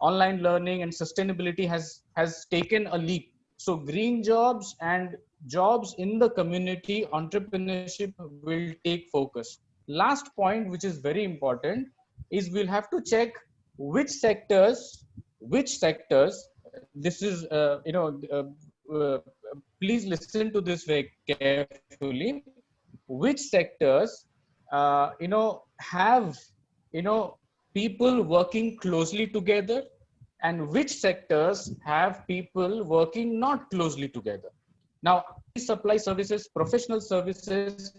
online learning and sustainability has taken a leap. So green jobs and jobs in the community, entrepreneurship will take focus. Last point, which is very important, is we'll have to check which sectors, this is please listen to this very carefully, which sectors have people working closely together, and which sectors have people working not closely together. Now, supply services, professional services,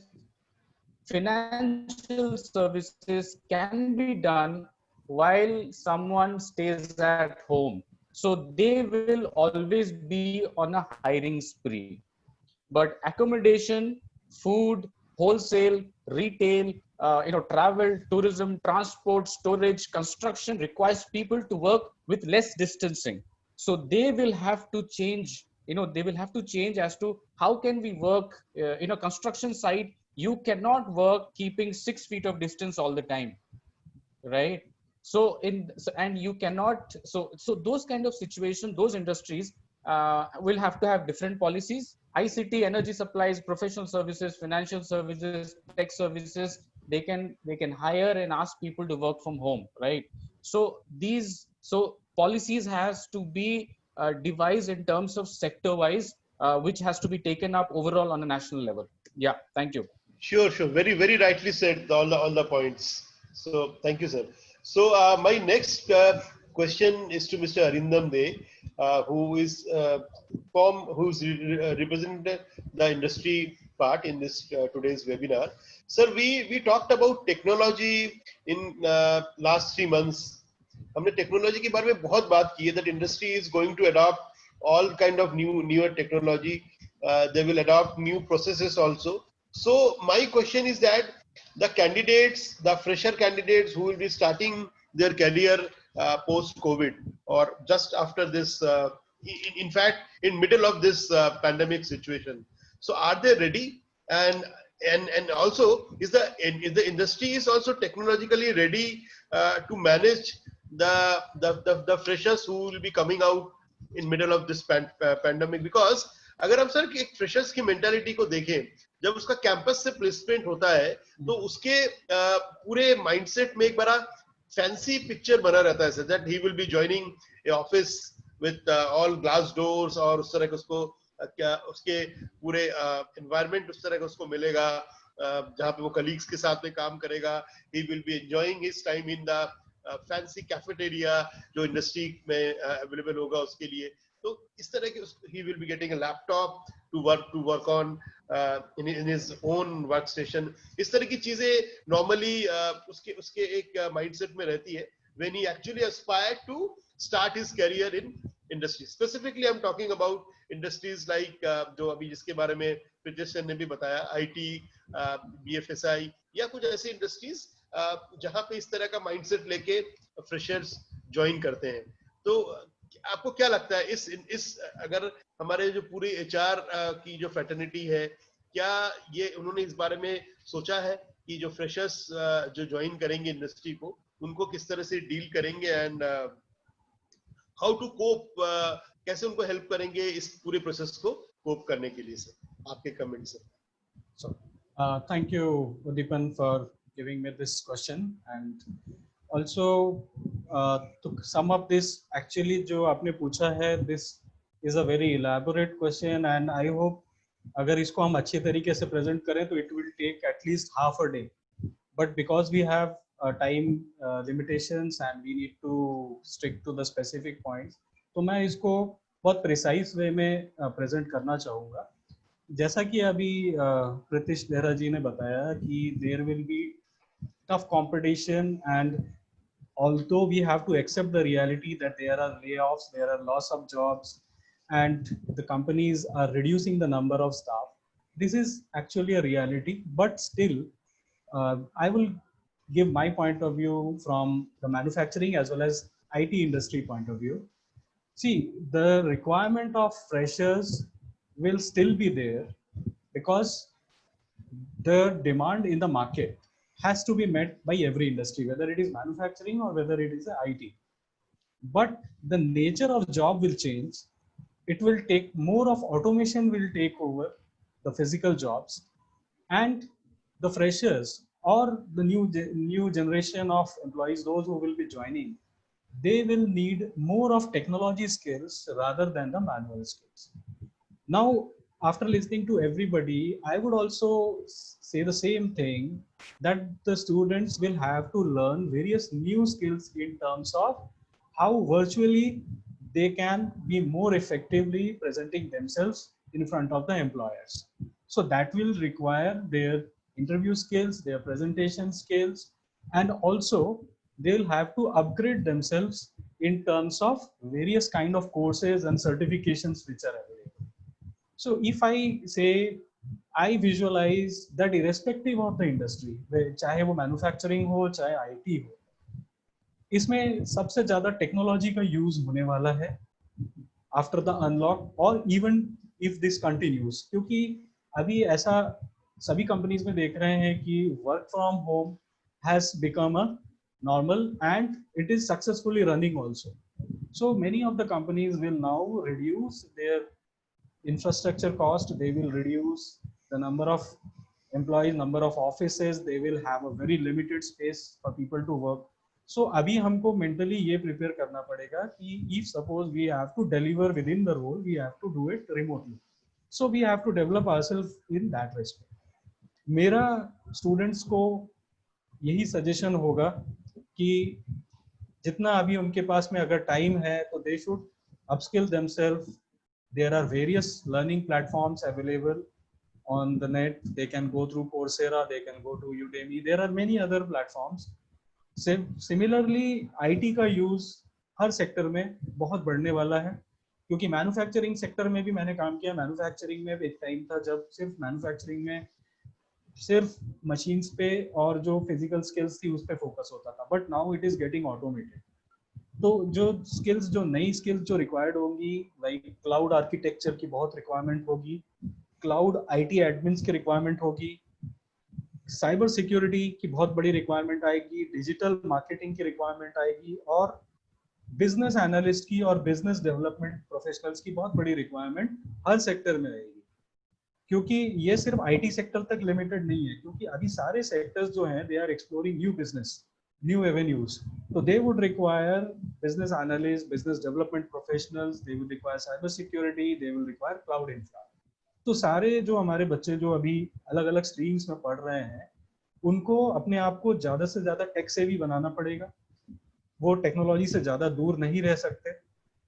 financial services can be done while someone stays at home. So they will always be on a hiring spree. But accommodation, food, wholesale, retail, travel, tourism, transport, storage, construction requires people to work with less distancing. So they will have to change, they will have to change as to how can we work in a construction site. You cannot work keeping 6 feet of distance all the time, right? So and you cannot, so those kind of situations, those industries will have to have different policies. ICT, energy supplies, professional services, financial services, tech services, they can hire and ask people to work from home, right? So policies has to be devised in terms of sector wise, which has to be taken up overall on a national level. Yeah, thank you. Sure. Very, very rightly said, all the points. So thank you, sir. So my next question is to Mr. Arindam De, who's representing the industry part in this today's webinar. Sir, we talked about technology in last 3 months. हमने technology के बारे में बहुत बात की है, that industry is going to adopt all kind of newer technology. They will adopt new processes also. So my question is that the candidates, the fresher candidates who will be starting their career post-COVID or just after this in fact, in middle of this pandemic situation. So are they ready? And also, is the industry is also technologically ready to manage the freshers who will be coming out in middle of this pandemic? Because अगर हम sir एक freshers की mentality को देखें, जब उसका campus से placement होता है तो उसके पूरे माइंडसेट में एक बड़ा फैंसी पिक्चर बना रहता है that he will be joining A office with all glass doors, और उस तरह के उसको क्या उसके पूरे एनवायरनमेंट उस तरह का उसको मिलेगा जहाँ पे वो कलीग्स के साथ में काम करेगा. He will be enjoying his time in the fancy cafeteria जो इंडस्ट्री में अवेलेबल होगा उसके लिए. तो इस तरह के he will be getting a laptop to work on in his own workstation. इस तरह की चीजें normally उसके एक mindset में रहती है when he actually aspired to start his career in industry. Specifically I'm talking about industries like जो अभी जिसके बारे में प्रीतिश ने भी बताया, IT, BFSI या कुछ ऐसी इंडस्ट्रीज जहाँ पे इस तरह का माइंडसेट लेके फ्रेशर्स ज्वाइन करते हैं. तो आपको क्या लगता है इस अगर हमारे जो पूरी HR की जो फ्रेटर्निटी है, क्या ये उन्होंने इस बारे में सोचा है कि जो फ्रेशर्स जो ज्वाइन करेंगे इंडस्ट्री को उनको किस तरह से डील करेंगे एंड हाउ टू कोप, कैसे उनको हेल्प करेंगे इस पूरे प्रोसेस को कोप करने के लिए? सर आपके comment sir. So thank you Udipan for giving me this question, and also to sum up this, actually जो आपने पूछा है, this is a very elaborate question and I hope अगर इसको हम अच्छे तरीके से present करें तो it will take at least half a day, but because we have time limitations and we need to stick to the specific points, तो मैं इसको बहुत precise way में present करना चाहूँगा. जैसा कि अभी प्रीतिश नेहरा जी ने बताया कि there will be tough competition, and although we have to accept the reality that there are layoffs, there are loss of jobs, and the companies are reducing the number of staff, this is actually a reality. But still, I will give my point of view from the manufacturing as well as IT industry point of view. See, the requirement of freshers will still be there because the demand in the market has to be met by every industry, whether it is manufacturing or whether it is IT. But the nature of job will change. It will take more of automation will take over the physical jobs, and the freshers or the new generation of employees, those who will be joining, they will need more of technology skills rather than the manual skills. Now, after listening to everybody, I would also say the same thing, that the students will have to learn various new skills in terms of how virtually they can be more effectively presenting themselves in front of the employers. So that will require their interview skills, their presentation skills, and also they'll have to upgrade themselves in terms of various kind of courses and certifications which are available. So if I say, I visualize that irrespective of the industry, चाहे वो manufacturing हो, चाहे IT हो, इसमें सबसे ज़्यादा technology का use होने वाला है आफ्टर द अनलॉक, और इवन इफ दिस कंटिन्यूज, क्योंकि अभी ऐसा सभी कंपनीज में देख रहे हैं कि work from home has become a normal and it is successfully running also. So many of the companies will now reduce their infrastructure cost, they will reduce the number of employees, number of offices, they will have a very limited space for people to work. So abhi humko mentally ye prepare karna padega ki if suppose we have to deliver within the role, we have to do it remotely. So we have to develop ourselves in that respect. मेरा students को यही suggestion होगा कि जितना अभी उनके पास में अगर टाइम है तो they should upskill themselves. There are various learning platforms available on the net. They can go through Coursera, they can go to Udemy, there are many other platforms. Similarly, IT का use her sector में बहुत बढ़ने वाला है, क्योंकि manufacturing sector में भी मैंने काम किया. मैन्युफैक्चरिंग में एक टाइम था जब सिर्फ मैन्युफैक्चरिंग में सिर्फ मशीन्स पे और जो फिजिकल स्किल्स थी उस पे फोकस होता था, but now it is getting automated. तो जो स्किल्स, जो नई स्किल्स जो रिक्वायर्ड होंगी, लाइक क्लाउड आर्किटेक्चर की बहुत रिक्वायरमेंट होगी, क्लाउड आईटी एडमिन्स की रिक्वायरमेंट होगी, साइबर सिक्योरिटी की बहुत बड़ी रिक्वायरमेंट आएगी, डिजिटल मार्केटिंग की रिक्वायरमेंट आएगी, और बिजनेस एनालिस्ट की और बिजनेस डेवलपमेंट प्रोफेशनल्स की बहुत बड़ी रिक्वायरमेंट हर सेक्टर में रहेगी। क्योंकि ये सिर्फ आईटी सेक्टर तक लिमिटेड नहीं है, क्योंकि अभी सारे सेक्टर्स जो हैं they are exploring new business, new avenues. So they would require business analysts, business development professionals, they would require cyber security, they will require cloud infra. तो सारे जो हमारे बच्चे जो अभी अलग अलग स्ट्रीम्स में पढ़ रहे हैं, उनको अपने आप को ज़्यादा से ज़्यादा टेक सेवी बनाना पड़ेगा। वो टेक्नोलॉजी से ज़्यादा दूर नहीं रह सकते,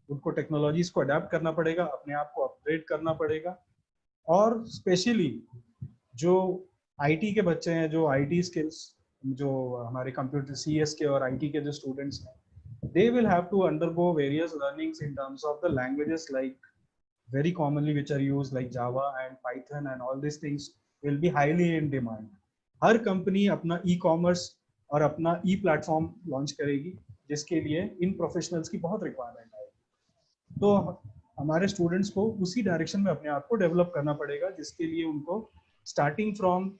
उनको टेक्नोलॉजीज को अडेप्ट करना पड़ेगा, अपने आप को अपग्रेड करना पड़ेगा। और स्पेशली जो आईटी के बच्चे हैं, जो आईटी स्किल्स, जो हमारे कंप्यूटर सीएस के और आईटी के जो स्टूडेंट्स हैं, they will have to undergo various learnings in terms of the languages like very commonly which are used like Java and Python, and all these things will be highly in demand. Her company अपना e-commerce और अपना ई-प्लेटफॉर्म launch करेगी, जिसके लिए इन professionals की बहुत requirement आएगी। तो हमारे स्टूडेंट्स को उसी डायरेक्शन में अपने आप को डेवलप करना पड़ेगा, जिसके लिए उनको स्टार्टिंग फ्रॉम,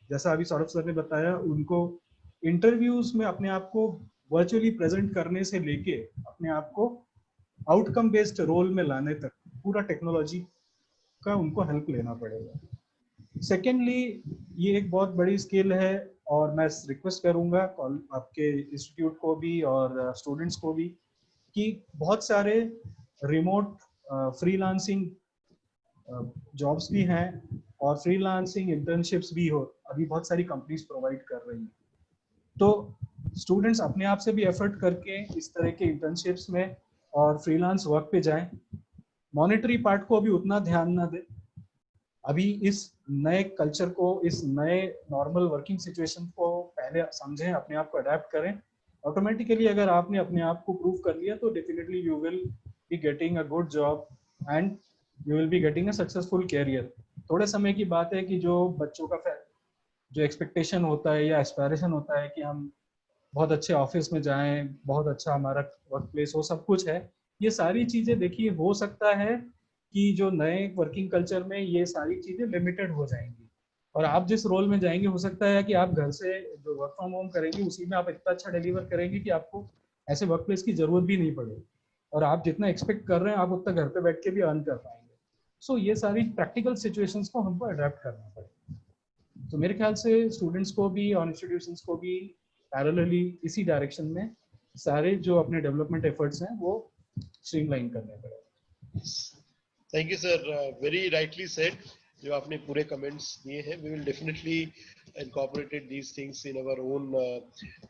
जैसा अभी सौरभ सर ने बताया, उनको इंटरव्यूज में अपने आप को वर्चुअली प्रेजेंट करने से लेके अपने आप को आउटकम बेस्ड रोल में लाने तक पूरा टेक्नोलॉजी का उनको हेल्प लेना पड़ेगा। सेकेंडली, ये एक बहुत बड़ी स्किल है, और मैं रिक्वेस्ट करूंगा आपके इंस्टीट्यूट को भी और स्टूडेंट्स को भी कि बहुत सारे रिमोट फ्रीलांसिंग जॉब्स भी हैं और फ्रीलांसिंग इंटर्नशिप्स भी अभी बहुत सारी कंपनीज प्रोवाइड कर रही हैं। तो स्टूडेंट्स अपने आप से भी एफर्ट करके इस तरह के इंटर्नशिप्स में और फ्रीलांस वर्क पे जाएं। मॉनेटरी पार्ट को अभी उतना ध्यान ना दें, अभी इस नए कल्चर को, इस नए नॉर्मल वर्किंग सिचुएशन को पहले समझें, अपने आप को अडेप्ट करें। ऑटोमेटिकली अगर आपने अपने आप को प्रूव कर लिया तो definitely you will be getting a good job and you will be getting a successful career. थोड़े समय की बात है कि जो बच्चों का जो एक्सपेक्टेशन होता है या एस्पायरेशन होता है कि हम बहुत अच्छे ऑफिस में जाएं, बहुत अच्छा हमारा वर्क प्लेस हो, सब कुछ है, ये सारी चीज़ें देखिए हो सकता है कि जो नए वर्किंग कल्चर में ये सारी चीज़ें लिमिटेड हो जाएंगी, और आप जिस रोल में जाएंगे हो सकता है कि आप घर से जो वर्क फ्रॉम होम करेंगे उसी में आप इतना अच्छा डिलीवर करेंगे कि आपको ऐसे वर्क प्लेस की ज़रूरत भी नहीं पड़ेगी, और आप जितना एक्सपेक्ट कर रहे हैं आप उतना घर पे बैठ के भी अर्न कर पाएंगे। सो ये सारी प्रैक्टिकल सिचुएशंस को हमको अडेप्ट करना पड़ेगा। तो मेरे ख्याल से स्टूडेंट्स को भी और इंस्टीट्यूशंस को भी पैरेलली इसी डायरेक्शन में सारे जो अपने डेवलपमेंट एफर्ट्स हैं वो स्ट्रीमलाइन करने पड़ेंगे। Thank you sir, very rightly said. जो आपने पूरे कमेंट्स दिए हैं, we will definitely incorporated these things in our own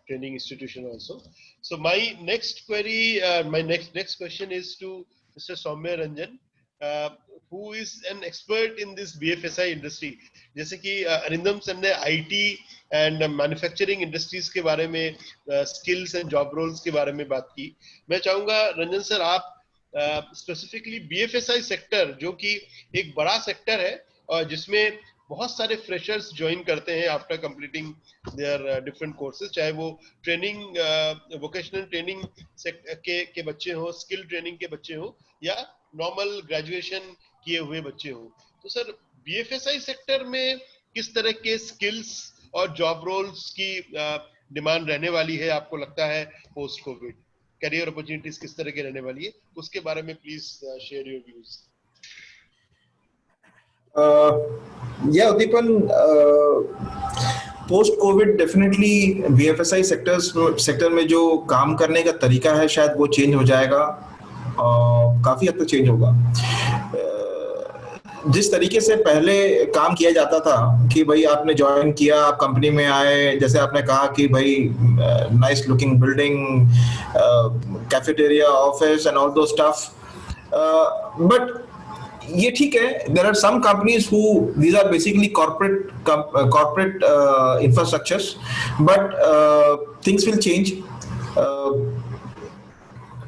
training institution also. So my next query, my next question is to Mr. Soumya Ranjan, who is an expert in this BFSI industry. जैसे कि Arindam sir ने IT and manufacturing industries के बारे में, skills and job roles के बारे में बात की। मैं चाहूंगा रंजन सर, आप स्पेसिफिकली BFSI सेक्टर, जो कि एक बड़ा सेक्टर है और जिसमें बहुत सारे फ्रेशर्स ज्वाइन करते हैं after completing their different courses, चाहे वो ट्रेनिंग, वोकेशनल ट्रेनिंग के बच्चे हो, स्किल ट्रेनिंग के बच्चे हो, या नॉर्मल ग्रेजुएशन किए हुए बच्चे हो। तो सर, BFSI सेक्टर में किस तरह के स्किल्स और जॉब रोल्स की डिमांड रहने वाली है, आपको लगता है पोस्ट कोविड? करियर अपॉर्चुनिटीज किस तरह के रहने वाली है, उसके बारे में please share your views. Uddipan, post Covid definitely BFSI sector में जो काम करने का तरीका है शायद वो चेंज हो जाएगा, काफी हद तक चेंज होगा। जिस तरीके से पहले काम किया जाता था कि भाई आपने ज्वाइन किया, आप कंपनी में आए, जैसे आपने कहा कि भाई nice looking building, cafeteria, office and all दो स्टफ, बट ये ठीक है, there are some companies who these are basically corporate infrastructures, but things will change.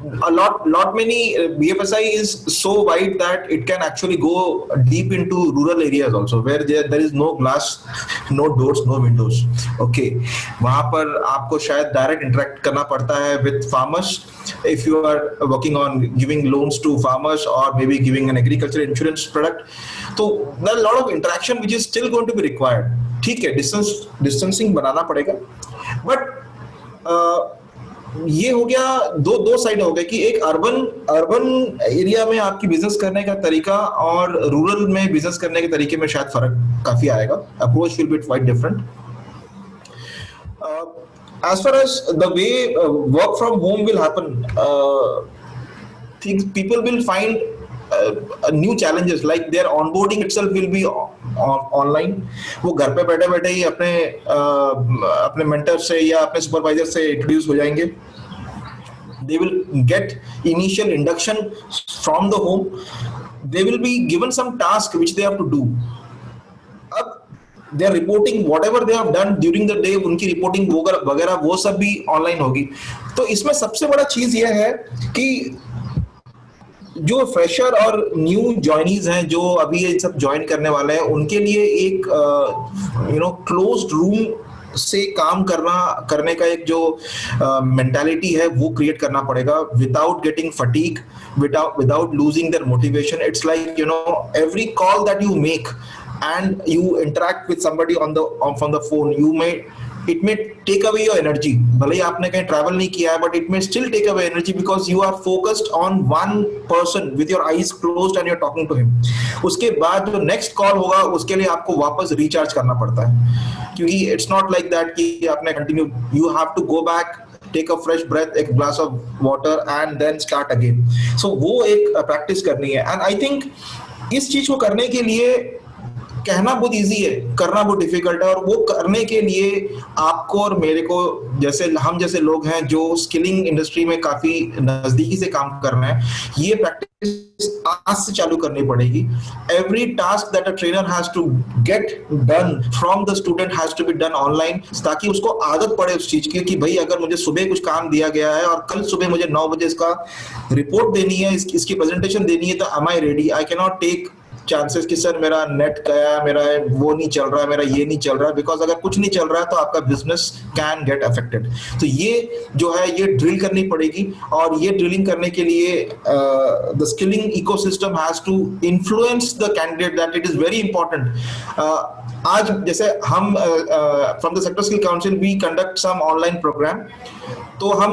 lot many BFSI is so wide that it can actually go deep into rural areas also, where there is no glass, no doors, no windows. Okay, वहाँ पर आपको शायद direct interact करना पड़ता है with farmers if you are working on giving loans to farmers or maybe giving an agriculture insurance product. तो there are a lot of interaction which is still going to be required. ठीक है, distancing बनाना पड़ेगा, but ये हो गया दो side हो गया कि एक अर्बन एरिया में आपकी बिजनेस करने का तरीका और रूरल में बिजनेस करने के तरीके में शायद फर्क काफी आएगा. Approach will be quite different. As far as the way work from home will happen, people will find new challenges, like their onboarding itself will be online. वो घर पे बैठे बैठे ही अपने मेंटर से या अपने सुपरवाइजर से इंट्रोड्यूस हो जाएंगे. They will get initial induction from the home. They will be given some task which they have to do. अब they are reporting whatever they have done during the day, उनकी reporting वगैरह वो सब भी online होगी. तो इसमें सबसे बड़ा चीज ये है कि जो फ्रेशर और न्यू जॉइनीज हैं जो अभी ये सब ज्वाइन करने वाले हैं, उनके लिए एक क्लोज्ड रूम से काम करने का एक जो मेंटालिटी है वो क्रिएट करना पड़ेगा, without getting fatigue, without losing their motivation. It's like every call that you make and you interact with somebody from the phone, it may take away your energy. भले ही आपने कहीं ट्रैवल नहीं किया है, but it may still take away energy because you are focused on one person with your eyes closed and you're talking to him. उसके बाद जो next call होगा उसके लिए आपको वापस recharge करना पड़ता है, क्योंकि it's not like that कि आपने continue. You have to go back, take a fresh breath, एक glass of water and then start again. So वो एक practice करनी है. And I think इस चीज को करने के लिए कहना बहुत इजी है, करना बहुत डिफिकल्ट है. और वो करने के लिए आपको और मेरे को हम जैसे लोग हैं जो स्किलिंग इंडस्ट्री में काफी नजदीकी से काम कर रहे हैं, ये प्रैक्टिस आज से चालू करनी पड़ेगी. Every task that a trainer has to get done from the student has to be done online, ताकि उसको आदत पड़े उस चीज की कि भाई अगर मुझे सुबह कुछ काम दिया गया है और कल सुबह मुझे 9 बजे इसका रिपोर्ट देनी है, इसकी प्रेजेंटेशन देनी है, तो am I ready. I can not take chances कि सर मेरा नेट गया, मेरा वो नहीं चल रहा है, मेरा ये नहीं चल रहा है, बिकॉज अगर कुछ नहीं चल रहा है तो आपका बिजनेस कैन गेट अफेक्टेड. तो ये जो है ये ड्रिल करनी पड़ेगी, और ये ड्रिलिंग करने के लिए the skilling ecosystem has to influence the candidate, that it is very important. आज जैसे हम from the sector skill council we conduct some online program. तो हम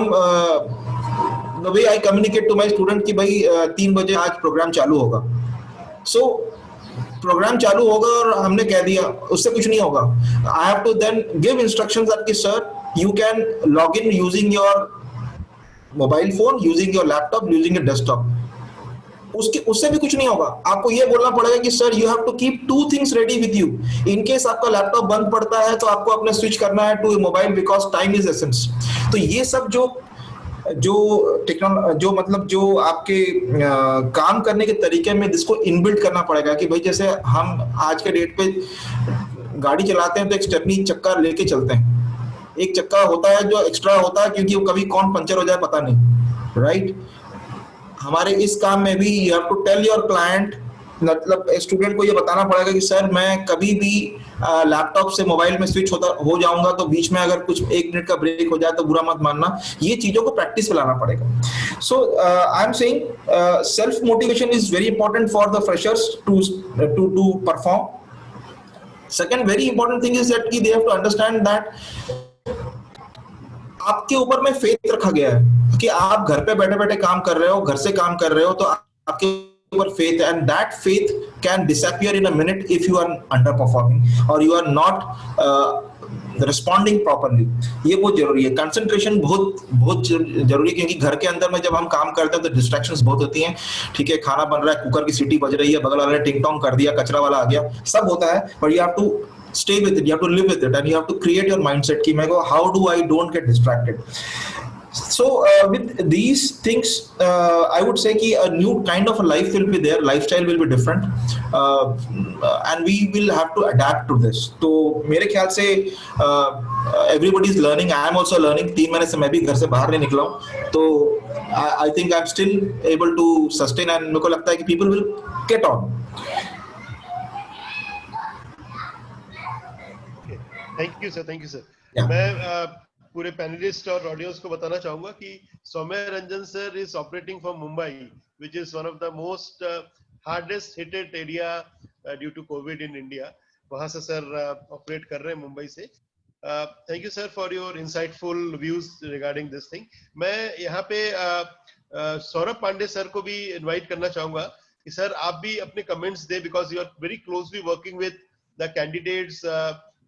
the way I communicate to my student कि भाई 3 बजे आज प्रोग्राम चालू होगा. So प्रोग्राम चालू होगा और हमने कह दिया, उससे कुछ नहीं होगा. I have to then give instructions that कि sir you can log in using your mobile phone, using your laptop, using your desktop. उससे भी कुछ नहीं होगा. आपको ये बोलना पड़ेगा कि sir you have to keep 2 things ready with you. In case आपका लैपटॉप बंद पड़ता है तो आपको अपने स्विच करना है to mobile, because time is essence. तो ये सब जो मतलब जो आपके काम करने के तरीके में जिसको इनबिल्ट करना पड़ेगा कि भाई जैसे हम आज के डेट पे गाड़ी चलाते हैं तो एक स्टेपनी चक्का लेके चलते हैं. एक चक्का होता है जो एक्स्ट्रा होता है क्योंकि वो कभी कौन पंचर हो जाए पता नहीं, राइट? हमारे इस काम में भी you have to tell your client, मतलब स्टूडेंट को ये बताना पड़ेगा कि सर मैं कभी भी लैपटॉप से मोबाइल में स्विच हो जाऊंगा, तो बीच में अगर कुछ 1 मिनट का ब्रेक हो जाए तो बुरा मत मानना. ये चीजों को प्रैक्टिस में लाना पड़ेगा. So I am saying self motivation is very important for the freshers to perform. Second very important thing is that they have to understand that आपके ऊपर में फेथ रखा गया है कि आप घर पे बैठे बैठे काम कर रहे हो, घर से काम कर रहे हो, तो आपके ऊपर faith, and that faith can disappear in a minute if you are underperforming or you are not responding properly. ये बहुत जरूरी है. कंसंट्रेशन बहुत जरूरी है, क्योंकि घर के अंदर में जब हम काम करते हैं तो डिस्ट्रैक्शंस बहुत होती हैं. ठीक है, खाना बन रहा है, कुकर की सीटी बज रही है, बगल वाले ने टिंग टोंग कर दिया, कचरा वाला आ गया, सब होता है. But you have to stay with it, you have to live with it, and you have to create your mindset कि मैं को how do I don't get distracted. So with these things, I would say कि a new kind of a life will be there, lifestyle will be different, and we will have to adapt to this. तो मेरे ख्याल से everybody is learning. I am also learning. 3 महीने से मैं भी घर से बाहर नहीं निकला हूँ, तो I think I'm still able to sustain, and मेरे को लगता है कि people will get on. Thank you sir, thank you sir. Yeah. मैं पूरे पैनलिस्ट और ऑडियंस को बताना चाहूंगा कि Soumya Ranjan sir is operating from Mumbai, which is one of the most hardest hitted area due to covid in India. वहां से sir ऑपरेट कर रहे हैं मुंबई से। Thank you sir for your insightful views regarding this thing. मैं यहाँ पे सौरभ पांडे सर को भी इनवाइट करना चाहूंगा कि सर आप भी अपने कमेंट्स दे, because you are very closely working with the candidates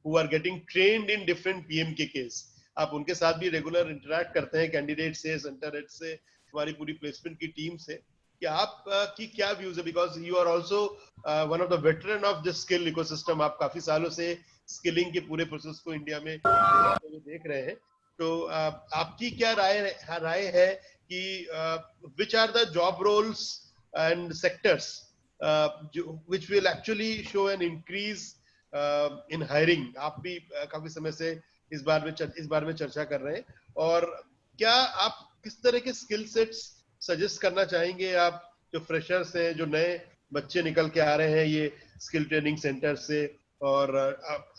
who are getting trained in different PMKKs. आप उनके साथ भी रेगुलर इंटरेक्ट करते हैं, कैंडिडेट से, सेंटर हेड से, हमारी पूरी प्लेसमेंट की टीम से, कि आप की क्या व्यूज है, because you are also one of the veteran of the skill ecosystem. आप काफी सालों से स्किलिंग के पूरे प्रोसेस को इंडिया में देख रहे हैं, तो आपकी क्या राय है कि which are the job roles and sectors which will actually show an increase in hiring? आप भी काफी समय से इस बार में चर्चा कर रहे हैं, और क्या आप किस तरह के स्किल सेट्स सजेस्ट करना चाहेंगे, आप जो फ्रेशर्स हैं, जो नए बच्चे निकल के आ रहे हैं ये स्किल ट्रेनिंग सेंटर से और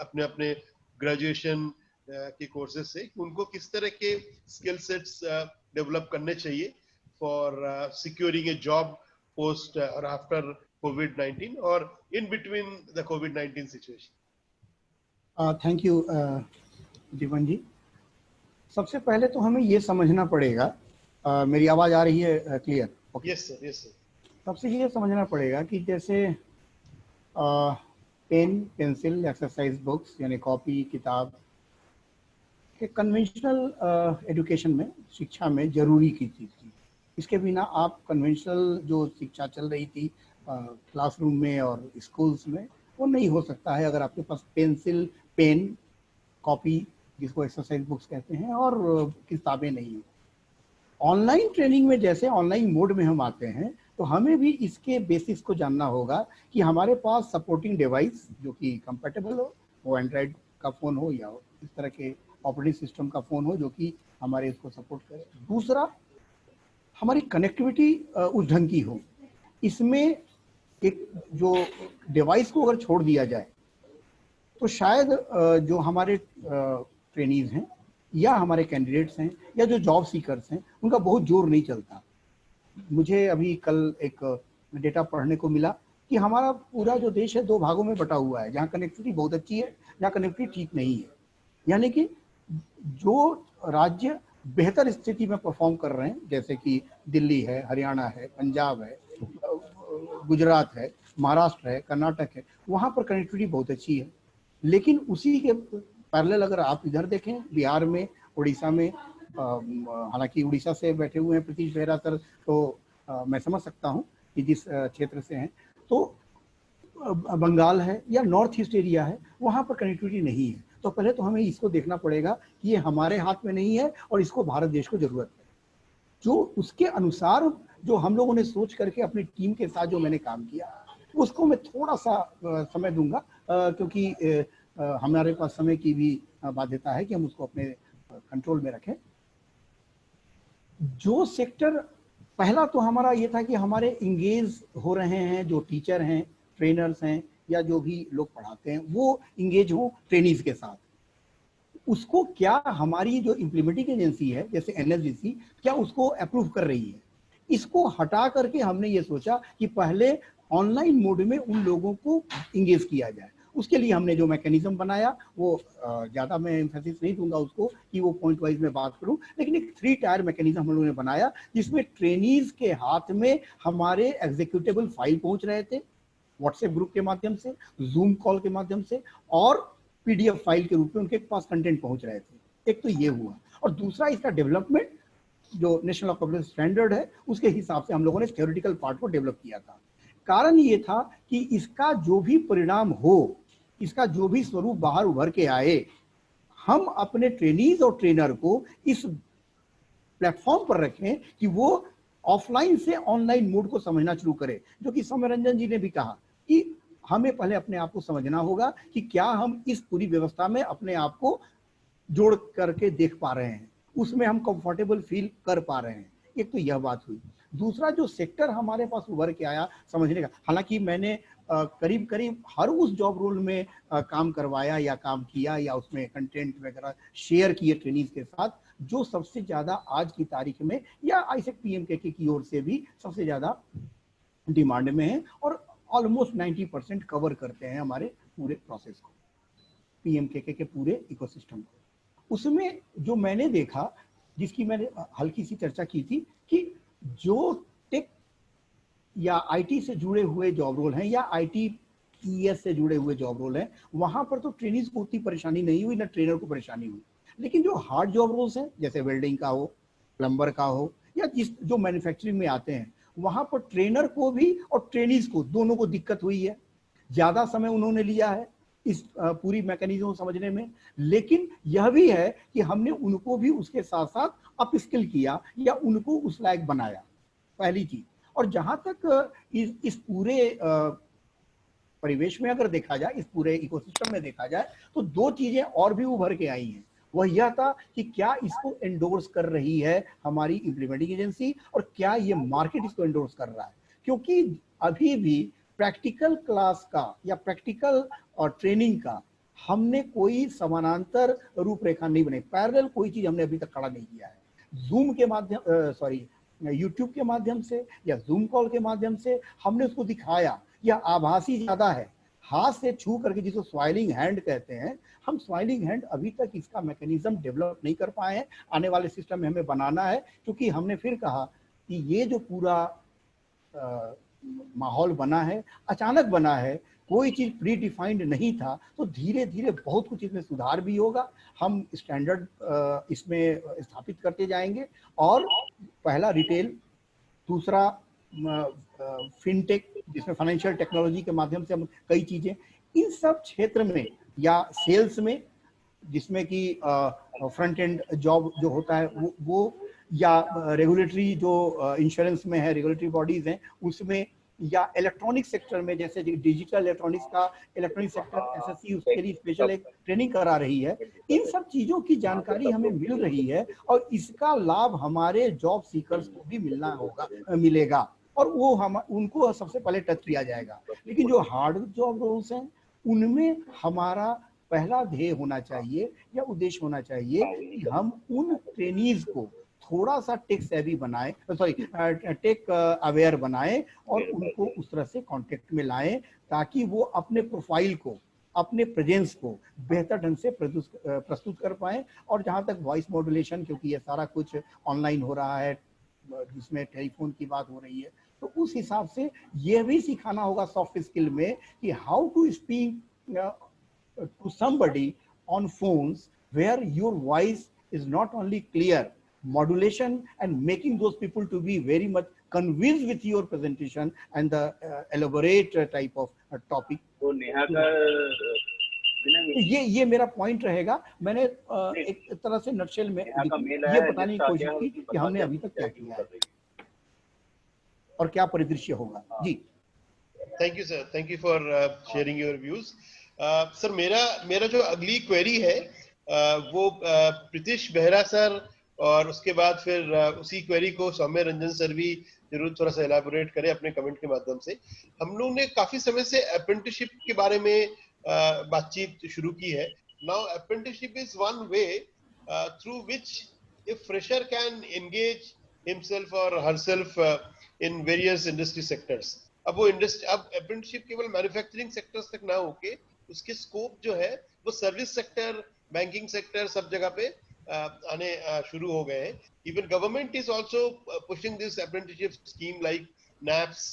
अपने अपने ग्रेजुएशन के कोर्सेज से, उनको किस तरह के स्किल सेट्स डेवलप करने चाहिए for securing a job post और after COVID-19 or in between the COVID-19 situation? Thank you Deepan ji. सबसे पहले तो हमें ये समझना पड़ेगा, मेरी आवाज़ आ रही है clear? Yes sir, yes sir. सबसे ये समझना पड़ेगा कि जैसे पेन, पेंसिल, एक्सरसाइज बुक्स यानी कॉपी, किताब के कन्वेंशनल एजुकेशन में, शिक्षा में जरूरी की चीज़ थी। इसके बिना आप कन्वेंशनल जो शिक्षा चल रही थी क्लासरूम में और स्कूल्स में, वो नहीं हो सकता है अगर आपके पास पेंसिल, पेन, कॉपी, जिसको एक्सरसाइज बुक्स कहते हैं, और किताबें नहीं है। ऑनलाइन ट्रेनिंग में जैसे ऑनलाइन मोड में हम आते हैं, तो हमें भी इसके बेसिस को जानना होगा कि हमारे पास सपोर्टिंग डिवाइस जो कि कंपैटिबल हो, वो एंड्रॉयड का फ़ोन हो या इस तरह के ऑपरेटिंग सिस्टम का फ़ोन हो जो कि हमारे इसको सपोर्ट करे। दूसरा, हमारी कनेक्टिविटी उस ढंग की हो। इसमें एक जो डिवाइस को अगर छोड़ दिया जाए तो शायद जो हमारे ट्रेनीज हैं या हमारे कैंडिडेट्स हैं या जो जॉब सीकर्स हैं, उनका बहुत जोर नहीं चलता। मुझे अभी कल एक डेटा पढ़ने को मिला कि हमारा पूरा जो देश है 2 भागों में बटा हुआ है, जहाँ कनेक्टिविटी बहुत अच्छी है, जहाँ कनेक्टिविटी ठीक नहीं है। यानी कि जो राज्य बेहतर स्थिति में परफॉर्म कर रहे हैं, जैसे कि दिल्ली है, हरियाणा है, पंजाब है, गुजरात है, महाराष्ट्र है, कर्नाटक है, वहाँ पर कनेक्टिविटी बहुत अच्छी है। लेकिन उसी के पैरेलल अगर आप इधर देखें, बिहार में, उड़ीसा में, हालांकि उड़ीसा से बैठे हुए हैं प्रतीश बेहरा सर, तो मैं समझ सकता हूँ कि जिस क्षेत्र से हैं, तो बंगाल है या नॉर्थ ईस्ट एरिया है, वहाँ पर कनेक्टिविटी नहीं है। तो पहले तो हमें इसको देखना पड़ेगा कि ये हमारे हाथ में नहीं है और इसको भारत देश को जरूरत है। जो उसके अनुसार जो हम लोगों ने सोच करके अपनी टीम के साथ जो मैंने काम किया, उसको मैं थोड़ा सा समय दूंगा, क्योंकि हमारे पास समय की भी बाध्यता है कि हम उसको अपने कंट्रोल में रखें। जो सेक्टर पहला तो हमारा ये था कि हमारे इंगेज हो रहे हैं, जो टीचर हैं, ट्रेनर्स हैं या जो भी लोग पढ़ाते हैं, वो इंगेज हो ट्रेनीज के साथ। उसको क्या हमारी जो इम्प्लीमेंटिंग एजेंसी है जैसे NSDC, क्या उसको अप्रूव कर रही है? इसको हटा करके हमने ये सोचा कि पहले ऑनलाइन मोड में उन लोगों को इंगेज किया जाए। उसके लिए हमने जो मैकेनिज्म बनाया, वो ज़्यादा मैं एम्फेसिस नहीं दूंगा उसको कि वो पॉइंट वाइज में बात करूं, लेकिन एक 3 टायर मैकेनिज्म हम लोगों ने बनाया, जिसमें ट्रेनीज के हाथ में हमारे एग्जीक्यूटेबल फाइल पहुंच रहे थे, व्हाट्सएप ग्रुप के माध्यम से, जूम कॉल के माध्यम से, और PDF फाइल के रूप में उनके पास कंटेंट पहुंच रहे थे। एक तो ये हुआ, और दूसरा इसका डेवलपमेंट जो नेशनल अकाउंटेंसी स्टैंडर्ड है उसके हिसाब से हम लोगों ने थ्योरेटिकल पार्ट को डेवलप किया था। कारण ये था कि इसका जो भी परिणाम हो, इसका जो भी स्वरूप बाहर उभर के आए, हम अपने ट्रेनीज और ट्रेनर को इस प्लेटफॉर्म पर रखें कि वो ऑफलाइन से ऑनलाइन मोड को समझना शुरू करे। जो कि सौम्यरंजन जी ने भी कहा कि हमें पहले अपने आप को समझना होगा कि क्या हम इस पूरी व्यवस्था में अपने आप को जोड़ करके देख पा रहे हैं, उसमें हम कंफर्टेबल फील कर पा रहे हैं। एक तो यह बात हुई। दूसरा, जो सेक्टर हमारे पास उभर के आया समझने का, हालांकि मैंने करीब करीब हर उस जॉब रोल में काम करवाया या काम किया या उसमें कंटेंट वगैरह शेयर किए ट्रेनिंग के साथ, जो सबसे ज्यादा आज की तारीख में या आईसेक पीएमकेके की ओर से भी सबसे ज्यादा डिमांड में है और ऑलमोस्ट 90% कवर करते हैं हमारे पूरे प्रोसेस को, पीएमकेके के पूरे इकोसिस्टम को। उसमें जो मैंने देखा, जिसकी मैंने हल्की सी चर्चा की थी, कि जो टेक या आईटी से जुड़े हुए जॉब रोल हैं या आईटीईएस से जुड़े हुए जॉब रोल हैं, वहां पर तो ट्रेनिंग्स को उतनी परेशानी नहीं हुई, ना ट्रेनर को परेशानी हुई। लेकिन जो हार्ड जॉब रोल्स हैं, जैसे वेल्डिंग का हो, प्लम्बर का हो, या जो मैन्युफैक्चरिंग में आते हैं, वहां पर ट्रेनर को भी और ट्रेनीज को दोनों को दिक्कत हुई है। ज्यादा समय उन्होंने लिया है इस पूरी मैकेनिज्म को समझने में। लेकिन यह भी है कि हमने उनको भी उसके साथ साथ अपस्किल किया या उनको उस लायक बनाया, पहली चीज। और जहां तक इस पूरे परिवेश में अगर देखा जाए, इस पूरे इकोसिस्टम में देखा जाए, तो दो चीजें और भी उभर के आई हैं। वह यह था कि क्या इसको एंडोर्स कर रही है हमारी इम्प्लीमेंटिंग एजेंसी और क्या ये मार्केट इसको एंडोर्स कर रहा है। क्योंकि अभी भी प्रैक्टिकल क्लास का या प्रैक्टिकल और ट्रेनिंग का हमने कोई समानांतर रूपरेखा नहीं बनाई, पैरेलल कोई चीज हमने अभी तक खड़ा नहीं किया है। जूम के माध्यम यूट्यूब के माध्यम से या जूम कॉल के माध्यम से हमने उसको दिखाया, यह आभासी ज्यादा है। हाथ से छू करके, जिसको स्वाइलिंग हैंड कहते हैं, हम स्वाइलिंग हैंड अभी तक इसका मैकेनिज्म डेवलप नहीं कर पाए हैं। आने वाले सिस्टम में हमें बनाना है, क्योंकि हमने फिर कहा कि ये जो पूरा माहौल बना है, अचानक बना है, कोई चीज प्री डिफाइंड नहीं था, तो धीरे धीरे बहुत कुछ इसमें सुधार भी होगा। हम स्टैंडर्ड इसमें स्थापित करते जाएंगे। और पहला रिटेल, दूसरा फिनटेक, जिसमें फाइनेंशियल टेक्नोलॉजी के माध्यम से हम कई चीजें, इन सब क्षेत्र में, या सेल्स में जिसमें कि फ्रंट एंड जॉब जो होता है वो या रेगुलेटरी जो इंश्योरेंस में है, रेगुलेटरी बॉडीज हैं उसमें, या इलेक्ट्रॉनिक सेक्टर में, जैसे डिजिटल इलेक्ट्रॉनिक्स का इलेक्ट्रॉनिक सेक्टर एसएससी उसके लिए स्पेशल एक ट्रेनिंग करा रही है। इन सब चीजों की जानकारी हमें मिल रही है और इसका लाभ हमारे जॉब सीकर्स को भी मिलेगा और वो हम उनको सबसे पहले टच किया जाएगा। लेकिन जो हार्ड जॉब रोल्स हैं, उनमें हमारा पहला ध्येय होना चाहिए या उद्देश्य होना चाहिए कि हम उन ट्रेनीज को थोड़ा सा टेक सेवी बनाएं, टेक अवेयर बनाएं और उनको उस तरह से कांटेक्ट में लाएं, ताकि वो अपने प्रोफाइल को, अपने प्रेजेंस को बेहतर ढंग से प्रस्तुत कर पाएं। और जहां तक वॉइस मॉड्यूलेशन, क्योंकि ये सारा कुछ ऑनलाइन हो रहा है, जिसमें टेलीफोन की बात हो रही है, तो उस हिसाब से यह भी सिखाना होगा सॉफ्ट स्किल में कि how to speak to somebody on phones where your voice is not only clear, modulation and making those people to be very much convinced with your presentation and the elaborate type of topic. तो नेहा का ये मेरा point रहेगा। मैंने एक तरह से nutshell में ये बताने की कोशिश की कि हमने अभी तक क्या किया है और क्या परिदृश्य होगा। जी, thank you sir, thank you for sharing your views. Sir, मेरा जो अगली क्वेरी है वो प्रीतिश बेहरा सर, और उसके बाद फिर उसी क्वेरी को सौम्यरंजन सर भी जरूर थोड़ा सा एलैबोरेट करें अपने कमेंट के माध्यम से। हम लोग ने काफी समय से अप्रेंटिसशिप के बारे में बातचीत शुरू की है। Now apprenticeship is one way through which a fresher can engage himself और herself in various industry sectors. अब अप्रेंटिसशिप केवल मैन्युफैक्चरिंग सेक्टर्स तक ना होके उसके स्कोप जो है वो सर्विस सेक्टर, बैंकिंग सेक्टर, सब जगह पे आने शुरू हो गए हैं। Even government is also pushing this apprenticeship scheme like NAPS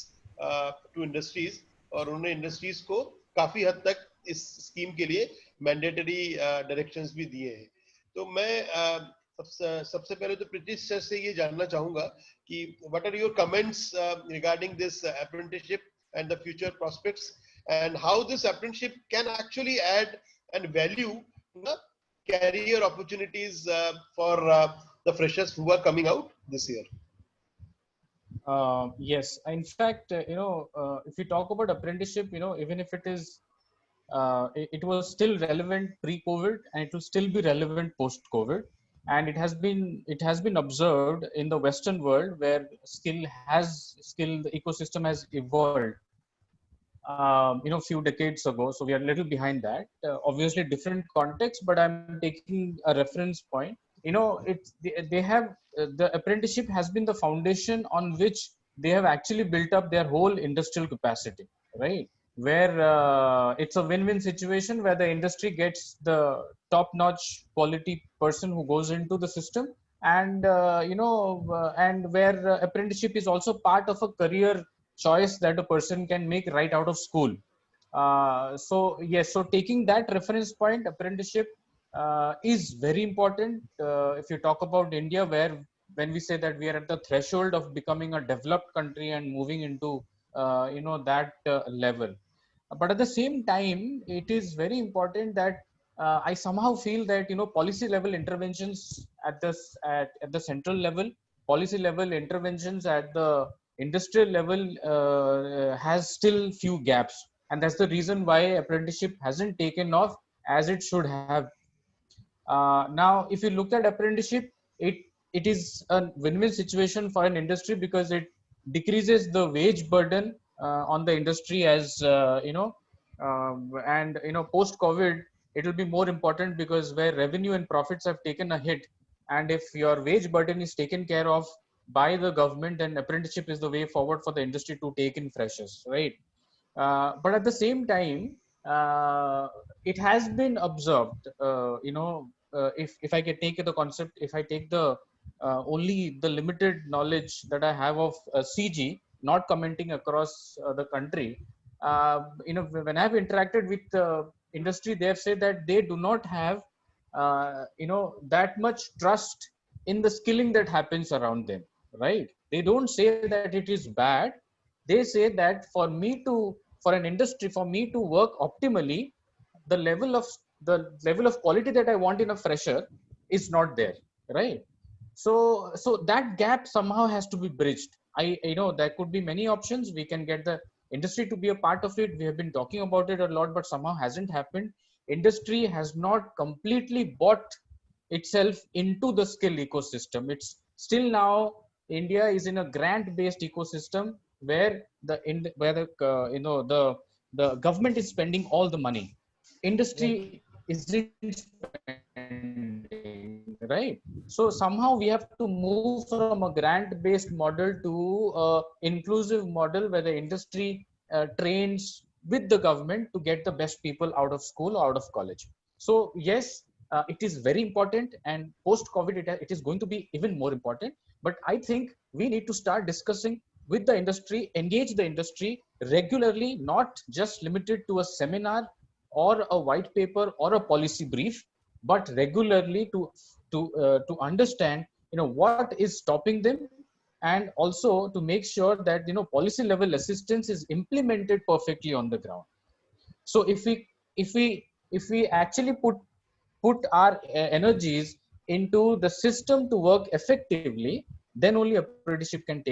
to industries, और उन्होंने इंडस्ट्रीज को काफी हद तक इस स्कीम के लिए मैंडेटरी डायरेक्शंस भी दिए हैं। तो मैं सबसे पहले तो प्रीतिश सर से ये जानना चाहूंगा कि what are your comments regarding this apprenticeship and the future prospects, and how this apprenticeship can actually add and value career opportunities for the freshers who are coming out this year? Yes, in fact, if you talk about apprenticeship, even if it is, it was still relevant pre-COVID, and it will still be relevant post-COVID. And it has been observed in the Western world, where the ecosystem has evolved. Few decades ago. So we are a little behind that. Obviously, different context, but I'm taking a reference point. They have the apprenticeship has been the foundation on which they have actually built up their whole industrial capacity, right? Where it's a win-win situation, where the industry gets the top-notch quality person who goes into the system, and and where apprenticeship is also part of a career choice that a person can make right out of school. So taking that reference point, apprenticeship is very important. If you talk about India, where when we say that we are at the threshold of becoming a developed country and moving into that level. But at the same time, it is very important that I somehow feel that policy level interventions at the central level, policy level interventions at the industrial level has still few gaps, and that's the reason why apprenticeship hasn't taken off as it should have. Now, if you look at apprenticeship, it is a win-win situation for an industry, because it decreases the wage burden on the industry, as and post COVID, it will be more important, because where revenue and profits have taken a hit, and if your wage burden is taken care of by the government, then apprenticeship is the way forward for the industry to take in freshers, right? But at the same time, it has been observed, if I can take the concept, if I take the only the limited knowledge that I have of CG, not commenting across the country, when I've interacted with industry, they have said that they do not have that much trust in the skilling that happens around them, right? They don't say that it is bad. They say that for an industry, for me to work optimally, the level of quality that I want in a fresher is not there, right? So that gap somehow has to be bridged. There could be many options. We can get the industry to be a part of it. We have been talking about it a lot, but somehow hasn't happened. Industry has not completely bought itself into the skill ecosystem. It's still now India is in a grant-based ecosystem where the government is spending all the money. Industry isn't spending, right? So somehow we have to move from a grant-based model to an inclusive model where the industry trains with the government to get the best people out of school or out of college. So yes, it is very important, and post-COVID it is going to be even more important. But I think we need to start discussing with the industry, engage the industry regularly, not just limited to a seminar or a white paper or a policy brief, but regularly to understand what is stopping them, and also to make sure that policy level assistance is implemented perfectly on the ground. So if we actually put our energies into the system to work effectively, then only apprenticeship can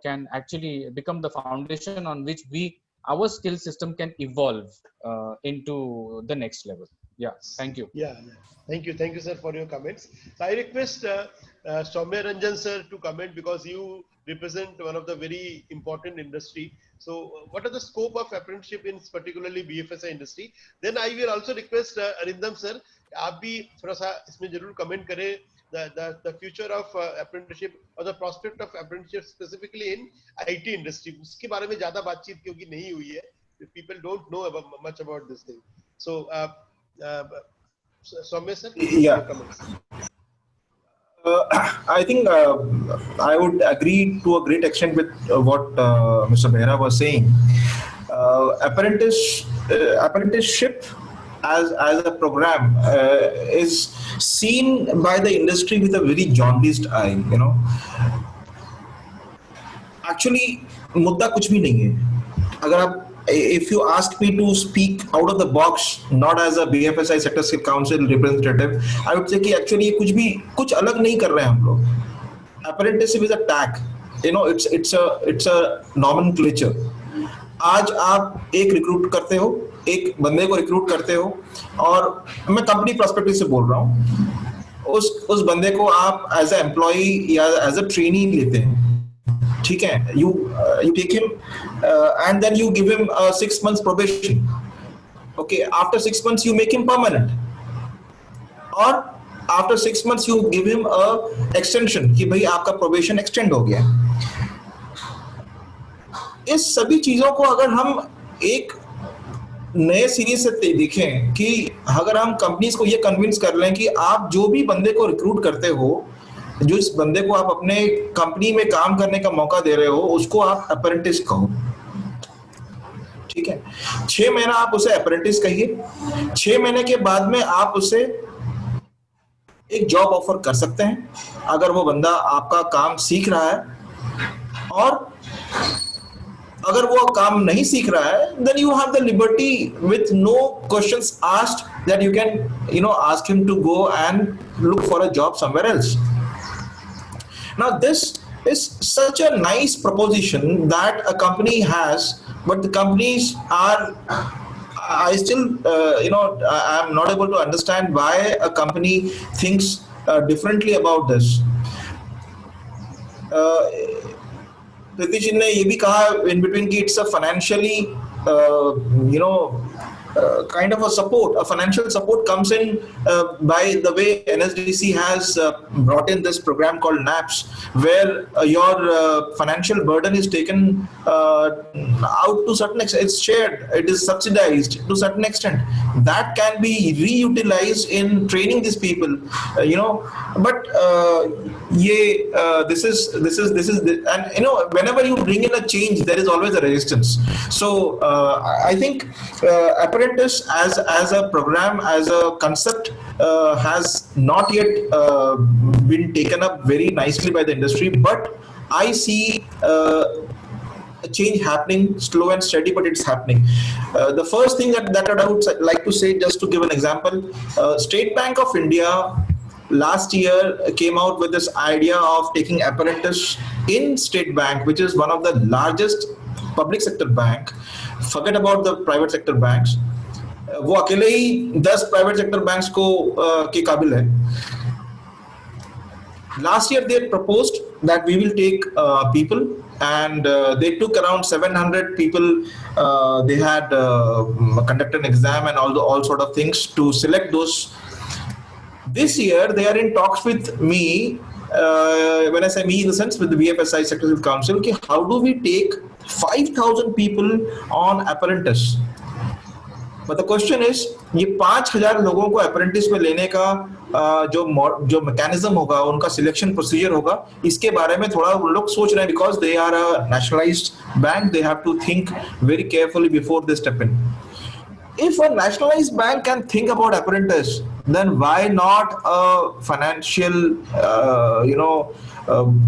can actually become the foundation on which our skill system can evolve into the next level. Yeah, thank you. Yeah, thank you, sir, for your comments. So I request Soumya Ranjan sir to comment, because you represent one of the very important industry. So what are the scope of apprenticeship in particularly BFSI industry? Then I will also request Arindam sir, आप भी थोड़ा सा इसमें जरूर comment करें the future of apprenticeship or the prospect of apprenticeship specifically in IT industry. उसके बारे में ज़्यादा बातचीत क्योंकि नहीं हुई है. People don't know much about this thing. So Soumya sir, yeah. I think I would agree to a great extent with what Mr. Behra was saying. Apprenticeship as a program is seen by the industry with a very jaundiced eye. Actually, मुद्दा कुछ भी नहीं है. अगर आप if you ask me to speak out of the box, not as a BFSI Sector Skill Council representative, I would say कि actually कुछ अलग नहीं कर रहे हैं हम लोग. Apprenticeship is a tag, you know, it's a nomenclature. आज आप एक रिक्रूट करते हो, एक बंदे को रिक्रूट करते हो, और मैं कंपनी पर्सपेक्टिव से बोल रहा हूँ, उस बंदे को आप एज ए एम्प्लॉई या एज ए ट्रेनी लेते हैं, ठीक है, you take him and then you give him a 6 months probation. Okay, after 6 months you make him permanent, or after 6 months you give him a extension कि भाई आपका probation extend हो गया. इस सभी चीजों को अगर हम एक नए सीरीज से देखें कि अगर हम कंपनीज को ये कन्विंस कर लें कि आप जो भी बंदे को रिक्रूट करते हो, जो इस बंदे को आप अपने कंपनी में काम करने का मौका दे रहे हो, उसको आप अप्रेंटिस कहो, ठीक है. 6 महीना आप उसे अप्रेंटिस कहिए, 6 महीने के बाद में आप उसे एक जॉब ऑफर कर सकते हैं अगर वो बंदा आपका काम सीख रहा है, और अगर वो काम नहीं सीख रहा है, then you have the liberty with no questions asked that you can, you know, ask him to go and look for a job somewhere else. Now this is such a nice proposition that a company has, but the companies are, I still, you know, I'm not able to understand why a company thinks differently about this. Pritish ji ने ये भी कहा in between कि it's a financially, you know, kind of a support. A financial support comes in by the way NSDC has brought in this program called NAPS, where your financial burden is taken out to certain extent. It's shared, it is subsidized to certain extent. That can be reutilized in training these people, you know. But this is, and you know, whenever you bring in a change, there is always a resistance. So I think apprentice as a program, as a concept, has not yet been taken up very nicely by the industry, but I see a change happening, slow and steady, but it's happening. The first thing that I would like to say, just to give an example, State Bank of India last year came out with this idea of taking apprentice in State Bank, which is one of the largest public sector bank. Forget about the private sector banks. वो अकेले ही 10 private sector banks को के काबिल है. Last year they proposed that we will take people, and they took around 700 people. They had conducted an exam and all sort of things to select those. This year they are in talks with me. When I say me, in the sense with the BFSI Sector Skill Council, कि how do we take 5,000 people on apprentice? But the question is, ये 5,000 लोगों को apprentice में लेने का जो mechanism होगा, उनका सिलेक्शन प्रोसीजर होगा, इसके बारे में थोड़ा लोग सोच रहे हैं, because they are a nationalized bank, they have to think very carefully before they step in. If a nationalized bank can think about apprentice, then why not a financial, you know,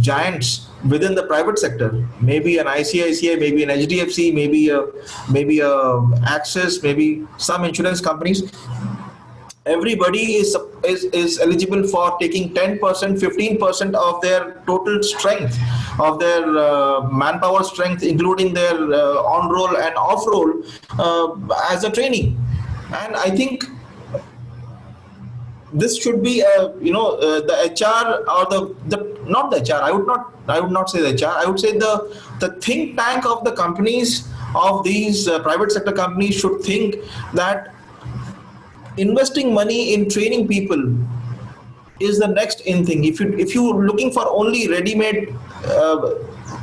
giants within the private sector? Maybe an ICICI, maybe an HDFC, maybe a Axis, maybe some insurance companies. Everybody is eligible for taking 10%, 15% of their total strength, of their manpower strength, including their on-roll and off-roll, as a trainee. And I think this should be, you know, the HR or the not the HR. I would not say the HR. I would say the think tank of the companies, of these private sector companies, should think that investing money in training people is the next in thing. If you looking for only ready-made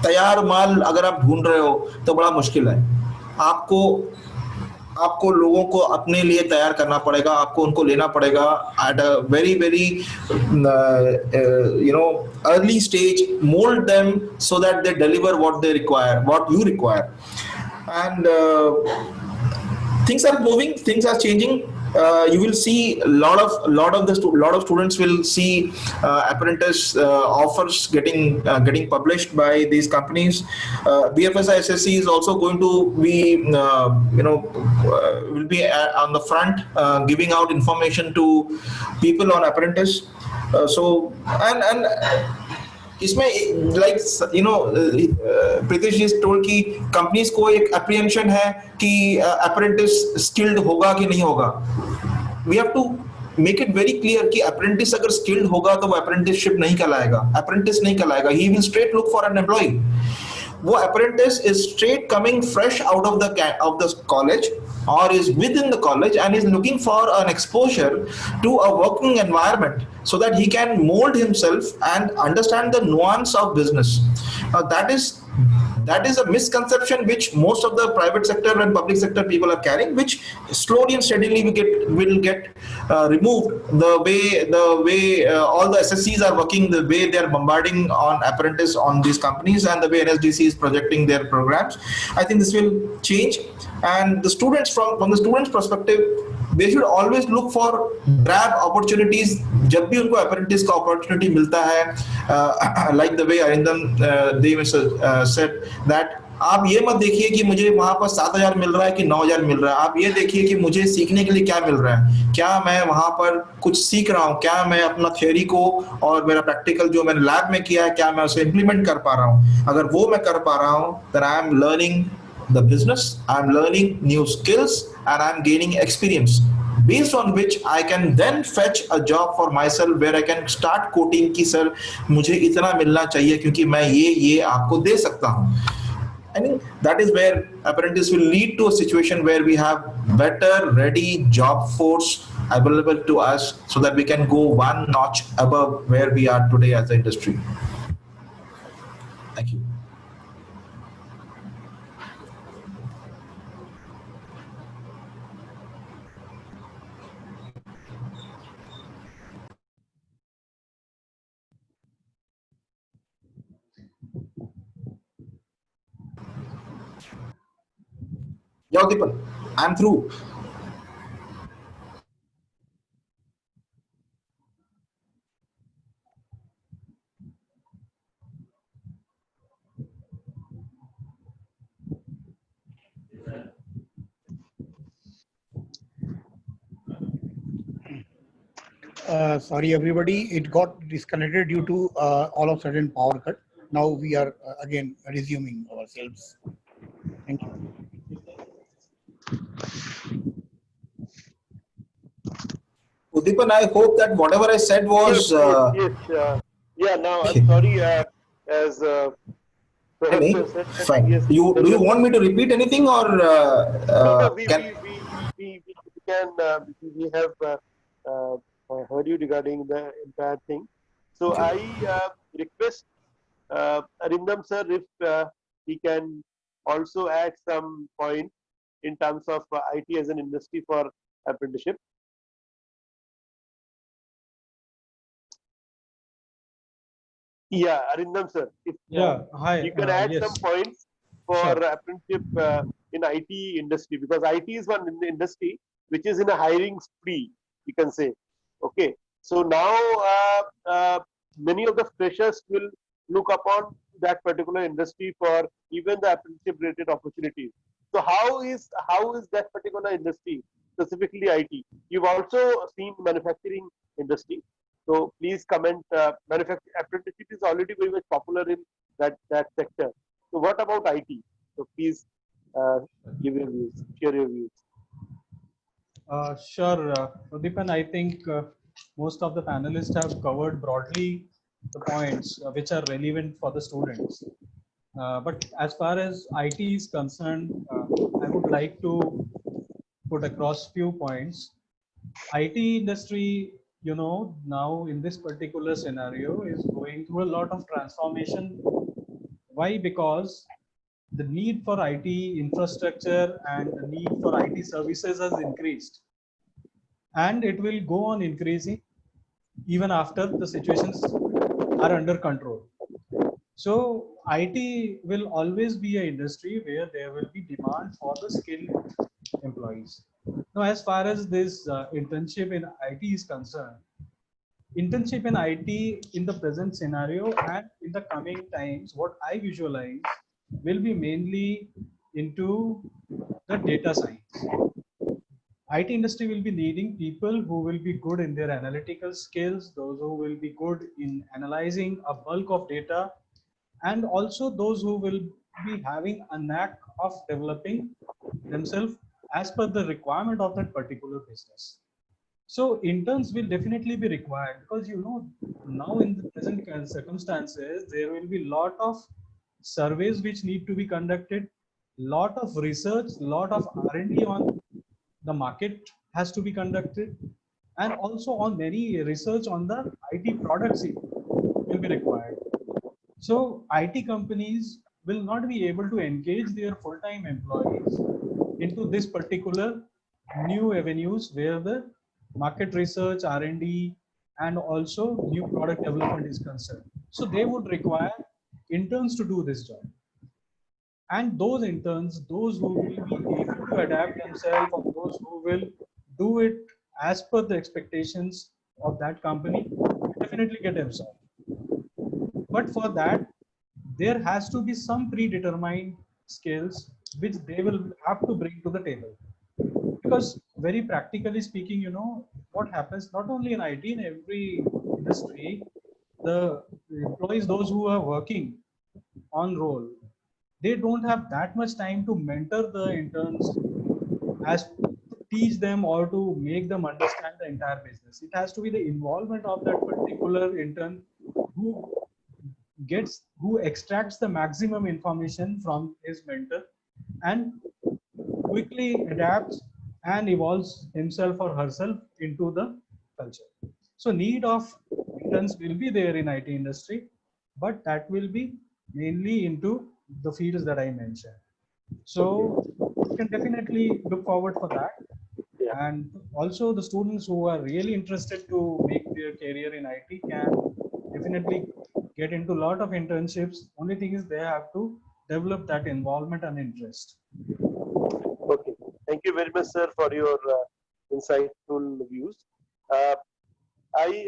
तैयार माल अगर आप ढूंढ रहे हो, तो बड़ा मुश्किल है. आपको लोगों को अपने लिए तैयार करना पड़ेगा, आपको उनको लेना पड़ेगा at a very you know, early stage, mold them so that they deliver what they require, what you require. And things are moving, things are changing. you will see a lot of students will see apprentice offers getting published by these companies. BFSI SSC is also going to be will be on the front giving out information to people on apprentice. So and इसमें like you know Pritish ji told कि companies को एक apprehension है कि apprentice skilled होगा कि नहीं होगा. We have to make it very clear कि अप्रेंटिस अगर स्किल्ड होगा तो वो अप्रेंटिसशिप नहीं कहलाएगा, अप्रेंटिस नहीं कहलाएगा. He will straight look for an employ. वो apprentice is straight coming fresh out of the college or is within the college and is looking for an exposure to a working environment so that he can mold himself and understand the nuance of business. That is a misconception which most of the private sector and public sector people are carrying, which slowly and steadily will get removed. The way all the SSCs are working, the way they are bombarding on apprentice on these companies, and the way NSDC is projecting their programs, I think this will change. And the students, from the students' perspective, they should always look for grab opportunities. जब भी उनको apprentice का opportunity मिलता है, like the way Arindam Dev said that आप ये मत देखिए कि मुझे वहां पर 7,000 मिल रहा है कि 9,000 मिल रहा है. आप ये देखिए कि मुझे सीखने के लिए क्या मिल रहा है, क्या मैं वहां पर कुछ सीख रहा हूँ, क्या मैं अपना थ्योरी को और मेरा प्रैक्टिकल जो मैंने लैब में किया है क्या मैं उसे इम्प्लीमेंट कर पा रहा हूँ. अगर वो मैं कर पा रहा हूँ, then I am learning the business, I am learning new skills, and I am gaining experience, based on which I can then fetch a job for myself where I can start quoting कि sir मुझे इतना मिलना चाहिए क्योंकि मैं ये आपको दे सकता हूँ. I think that is where apprentice will lead to a situation where we have better ready job force available to us so that we can go one notch above where we are today as the industry. Thank you. Yeah, Deepan, I'm through. Sorry everybody, it got disconnected due to all of a sudden power cut. Now we are again resuming ourselves. Thank you. Udipan, I hope that whatever I said was. Yes. Yeah. Now I'm sorry. As said, fine. Yes, do you want me to repeat anything or? No, we can. We have heard you regarding the entire thing. So okay. I request Arindam sir if he can also add some point in terms of IT as an industry for apprenticeship. Yeah, Arindam sir, if hi, you can add yes. some points for apprenticeship in IT industry, because IT is one industry which is in a hiring spree, you can say. Okay, so now many of the freshers will look upon that particular industry for even the apprenticeship related opportunities. So how is that particular industry, specifically IT? You've also seen manufacturing industry. So please comment. Manufacturing apprenticeship is already very much popular in that sector. So what about IT? So please give your views, share your views. Sure, Pradeepan, I think most of the panelists have covered broadly the points which are relevant for the students. But as far as IT is concerned, I would like to put across few points. IT industry, you know, now in this particular scenario is going through a lot of transformation. Why? Because the need for IT infrastructure and the need for IT services has increased. And it will go on increasing even after the situations are under control. So IT will always be an industry where there will be demand for the skilled employees. Now, as far as this internship in IT is concerned, internship in IT in the present scenario and in the coming times, what I visualize will be mainly into the data science. IT industry will be needing people who will be good in their analytical skills, those who will be good in analyzing a bulk of data, and also those who will be having a knack of developing themselves as per the requirement of that particular business. So interns will definitely be required, because now in the present circumstances there will be lot of surveys which need to be conducted, lot of research, lot of R&D on the market has to be conducted, and also on many research on the IT products will be required. So IT companies will not be able to engage their full-time employees into this particular new avenues where the market research, R&D, and also new product development is concerned. So they would require interns to do this job. And those interns, those who will be able to adapt themselves, or those who will do it as per the expectations of that company, will definitely get absorbed. But for that, there has to be some predetermined skills which they will have to bring to the table. Because very practically speaking, what happens not only in IT, in every industry, the employees, those who are working on role, they don't have that much time to mentor the interns, as to teach them or to make them understand the entire business. It has to be the involvement of that particular intern who extracts the maximum information from his mentor and quickly adapts and evolves himself or herself into the culture. So need of interns will be there in IT industry, but that will be mainly into the fields that I mentioned. So you can definitely look forward for that. And also the students who are really interested to make their career in IT can definitely get into a lot of internships. Only thing is they have to develop that involvement and interest. Okay, thank you very much, sir, for your insightful views. I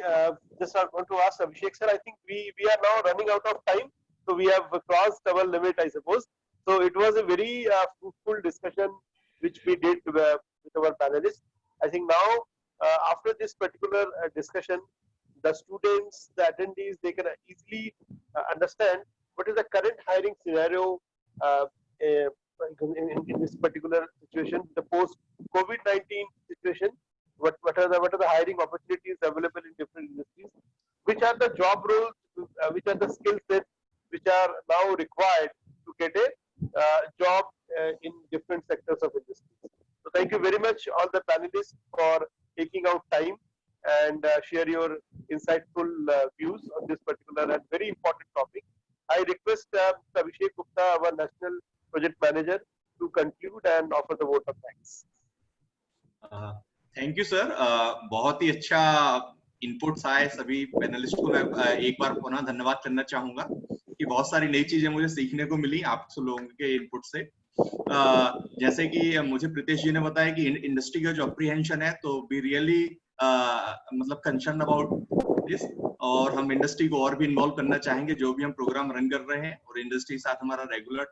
just want to ask Abhishek, sir, I think we are now running out of time. So we have crossed our limit, I suppose. So it was a very fruitful discussion which we did with our panelists. I think now, after this particular discussion, the students, the attendees, they can easily understand what is the current hiring scenario in this particular situation, the post-COVID-19 situation. What are the hiring opportunities available in different industries? Which are the job roles? Which are the skill sets which are now required to get a job in different sectors of industry? So thank you very much, all the panelists, for taking out time and share your insightful views on this particular and very important topic. I request Abhishek Gupta, our National Project Manager, to conclude and offer the vote of thanks. Thank you sir, बहुत ही अच्छा inputs आए सभी panelist को। मैं एक बार पुनः धन्यवाद करना चाहूंगा कि बहुत सारी नई चीजें मुझे सीखने को मिली आप लोगों के इनपुट से। जैसे कि मुझे प्रीतेश जी ने बताया कि इंडस्ट्री का जो अप्रीहेंशन है, तो वी रियली मतलब कंसर्न अबाउट दिस, और हम इंडस्ट्री को और भी इन्वॉल्व करना चाहेंगे जो भी हम प्रोग्राम रन कर रहे हैं, और इंडस्ट्री के साथ हमारा रेगुलर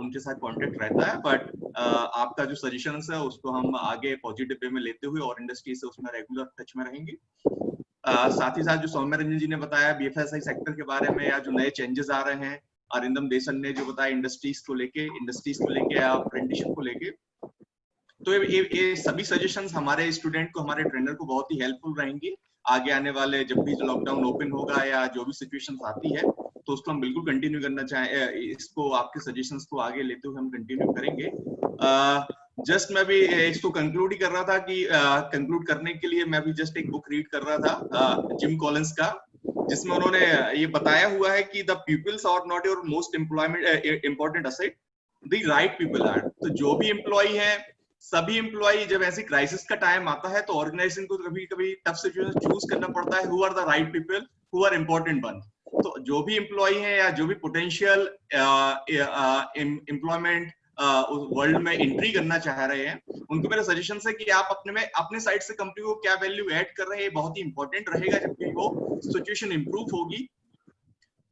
उनके साथ कांटेक्ट रहता है। बट आपका जो सजेशंस है उसको हम आगे पॉजिटिव वे में लेते हुए और इंडस्ट्री से उसमें रेगुलर टच में रहेंगे। साथ ही साथ जो सौम्य रंजन जी ने बताया बीएफएसआई सेक्टर के बारे में, या जो नए चेंजेस आ रहे हैं, अरिंदम देसन ने जो बताया इंडस्ट्रीज को लेके अप्रेंटिसशिप को लेके, तो ये सभी सजेशंस हमारे स्टूडेंट को, हमारे ट्रेनर को बहुत ही हेल्पफुल रहेंगी आगे आने वाले जब भी लॉकडाउन ओपन होगा या जो भी सिचुएशंस आती है, तो उसको हम बिल्कुल कंटिन्यू करना चाहें। इसको आपके सजेशंस को आगे लेते हुए हम कंटिन्यू करेंगे। जस्ट मैं भी इसको कंक्लूड ही कर रहा था कि कंक्लूड करने के लिए मैं भी जस्ट एक बुक रीड कर रहा था जिम कॉलिंस का, जिसमें उन्होंने ये बताया हुआ है कि the peoples are not your most important asset, the right people are. तो जो भी एम्प्लॉय है, सभी एम्प्लॉय, जब ऐसी क्राइसिस का टाइम आता है तो ऑर्गेनाइजेशन को कभी कभी टफ सिचुएशन चूज करना पड़ता है, who are the right people, who are important one. तो जो भी एम्प्लॉय है या जो भी पोटेंशियल एम्प्लॉयमेंट वर्ल्ड में एंट्री करना चाह रहे हैं, उनको मेरा सजेशन है कि आप अपने साइड से कंपनी को क्या वैल्यू ऐड कर रहे हैं, बहुत ही इंपॉर्टेंट रहेगा। जबकि वो सिचुएशन इंप्रूव होगी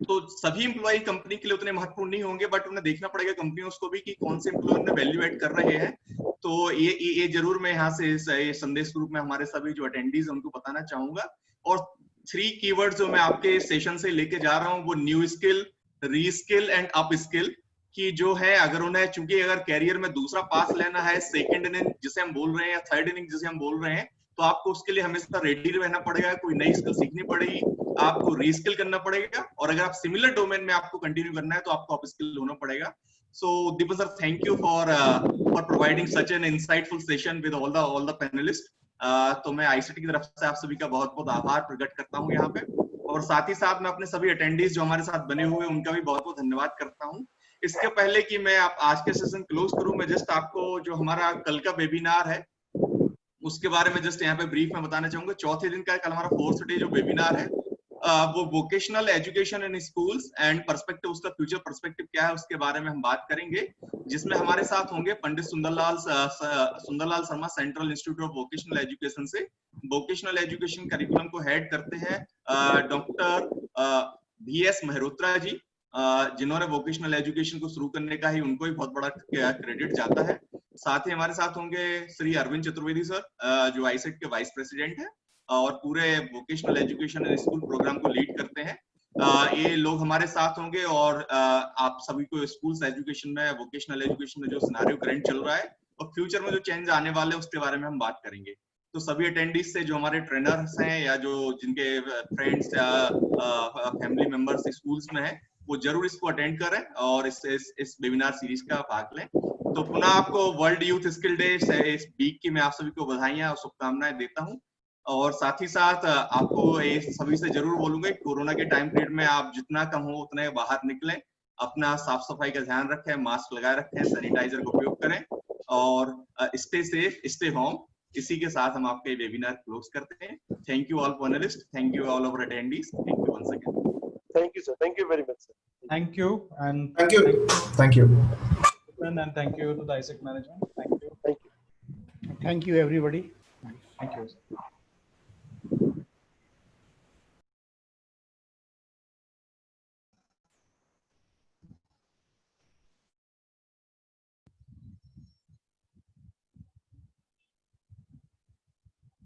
तो सभी एम्प्लॉय कंपनी के लिए उतने महत्वपूर्ण नहीं होंगे, बट उन्हें देखना पड़ेगा कंपनियों को भी कि कौन से एम्प्लॉय में वैल्यू ऐड कर रहे हैं। तो ये जरूर मैं यहाँ से ये संदेश रूप में हमारे सभी जो अटेंडीज हैं उनको बताना चाहूंगा। और 3 कीवर्ड्स जो मैं आपके सेशन से लेके जा रहा हूँ वो न्यू स्किल, री स्किल एंड अप स्किल की जो है, अगर उन्हें चूंकि अगर कैरियर में दूसरा पास लेना है, सेकंड इनिंग जिसे हम बोल रहे हैं या थर्ड इनिंग जिसे हम बोल रहे हैं, तो आपको उसके लिए हमेशा रेडी रहना पड़ेगा, कोई नई स्किल सीखनी पड़ेगी, आपको रीस्किल करना पड़ेगा। और अगर आप सिमिलर डोमेन में आपको कंटिन्यू करना है तो आपको अप स्किल होना पड़ेगा। So Deepak sir, thank you for providing such an insightful session with all the panelist. तो मैं आईसीटी की तरफ से आप सभी का बहुत बहुत आभार प्रकट करता हूँ यहाँ पे, और साथ ही साथ मैं अपने सभी अटेंडीज जो हमारे साथ बने हुए उनका भी बहुत बहुत धन्यवाद करता हूँ। इसके पहले कि मैं आज के सेशन क्लोज करूं, मैं जस्ट आपको जो हमारा कल का वेबिनार है उसके बारे में जस्ट यहाँ पे ब्रीफ में बताना चाहूंगा। चौथे दिन का कल हमारा 4th डे जो वेबिनार है वो vocational education in schools and perspective, उसका फ्यूचर पर्सपेक्टिव क्या है उसके बारे में हम बात करेंगे, जिसमें हमारे साथ होंगे Pandit Sundarlal Sharma, central institute of vocational education से। वोकेशनल एजुकेशन करिकुलम को हेड करते हैं डॉक्टर VS मेहरोत्रा जी, जिन्होंने वोकेशनल एजुकेशन को शुरू करने का ही उनको ही बहुत बड़ा क्रेडिट जाता है। साथ ही हमारे साथ होंगे श्री अरविंद चतुर्वेदी सर, जो आईसेट के वाइस प्रेसिडेंट है और पूरे vocational education and school program को लीड करते हैं। ये लोग हमारे साथ होंगे और आप सभी को स्कूल्स एजुकेशन में, वोकेशनल एजुकेशन में जो सिनेरियो करंट चल रहा है और फ्यूचर में जो चेंज आने वाले हैं उसके बारे में हम बात करेंगे। तो सभी अटेंडीज से जो हमारे ट्रेनर्स हैं या जो जिनके फ्रेंड्स या फैमिली मेंबर्स स्कूल्स में है, वो जरूर इसको अटेंड करें और इस वेबिनार सीरीज का भाग लें। तो पुनः आपको वर्ल्ड यूथ स्किल डे इस वीक की मैं आप सभी को बधाइयां और शुभकामनाएं देता हूं। और साथ ही साथ आपको सभी से जरूर बोलूंगा कोरोना के टाइम पीरियड में आप जितना कम हो उतने बाहर निकलें, अपना साफ सफाई का ध्यान रखें, मास्क लगाए रखें, सैनिटाइजर का उपयोग करें और स्टे सेफ, स्टे होम। इसी के साथ हम आपके वेबिनार क्लोज करते हैं। Thank you all panelist, thank you all our attendees, thank you once again. Thank you, sir. Thank you very much, sir. Thank you. And Thank you. Thank you. And thank you to the ISEC management. Thank you. Thank you. Thank you, everybody. Thank you.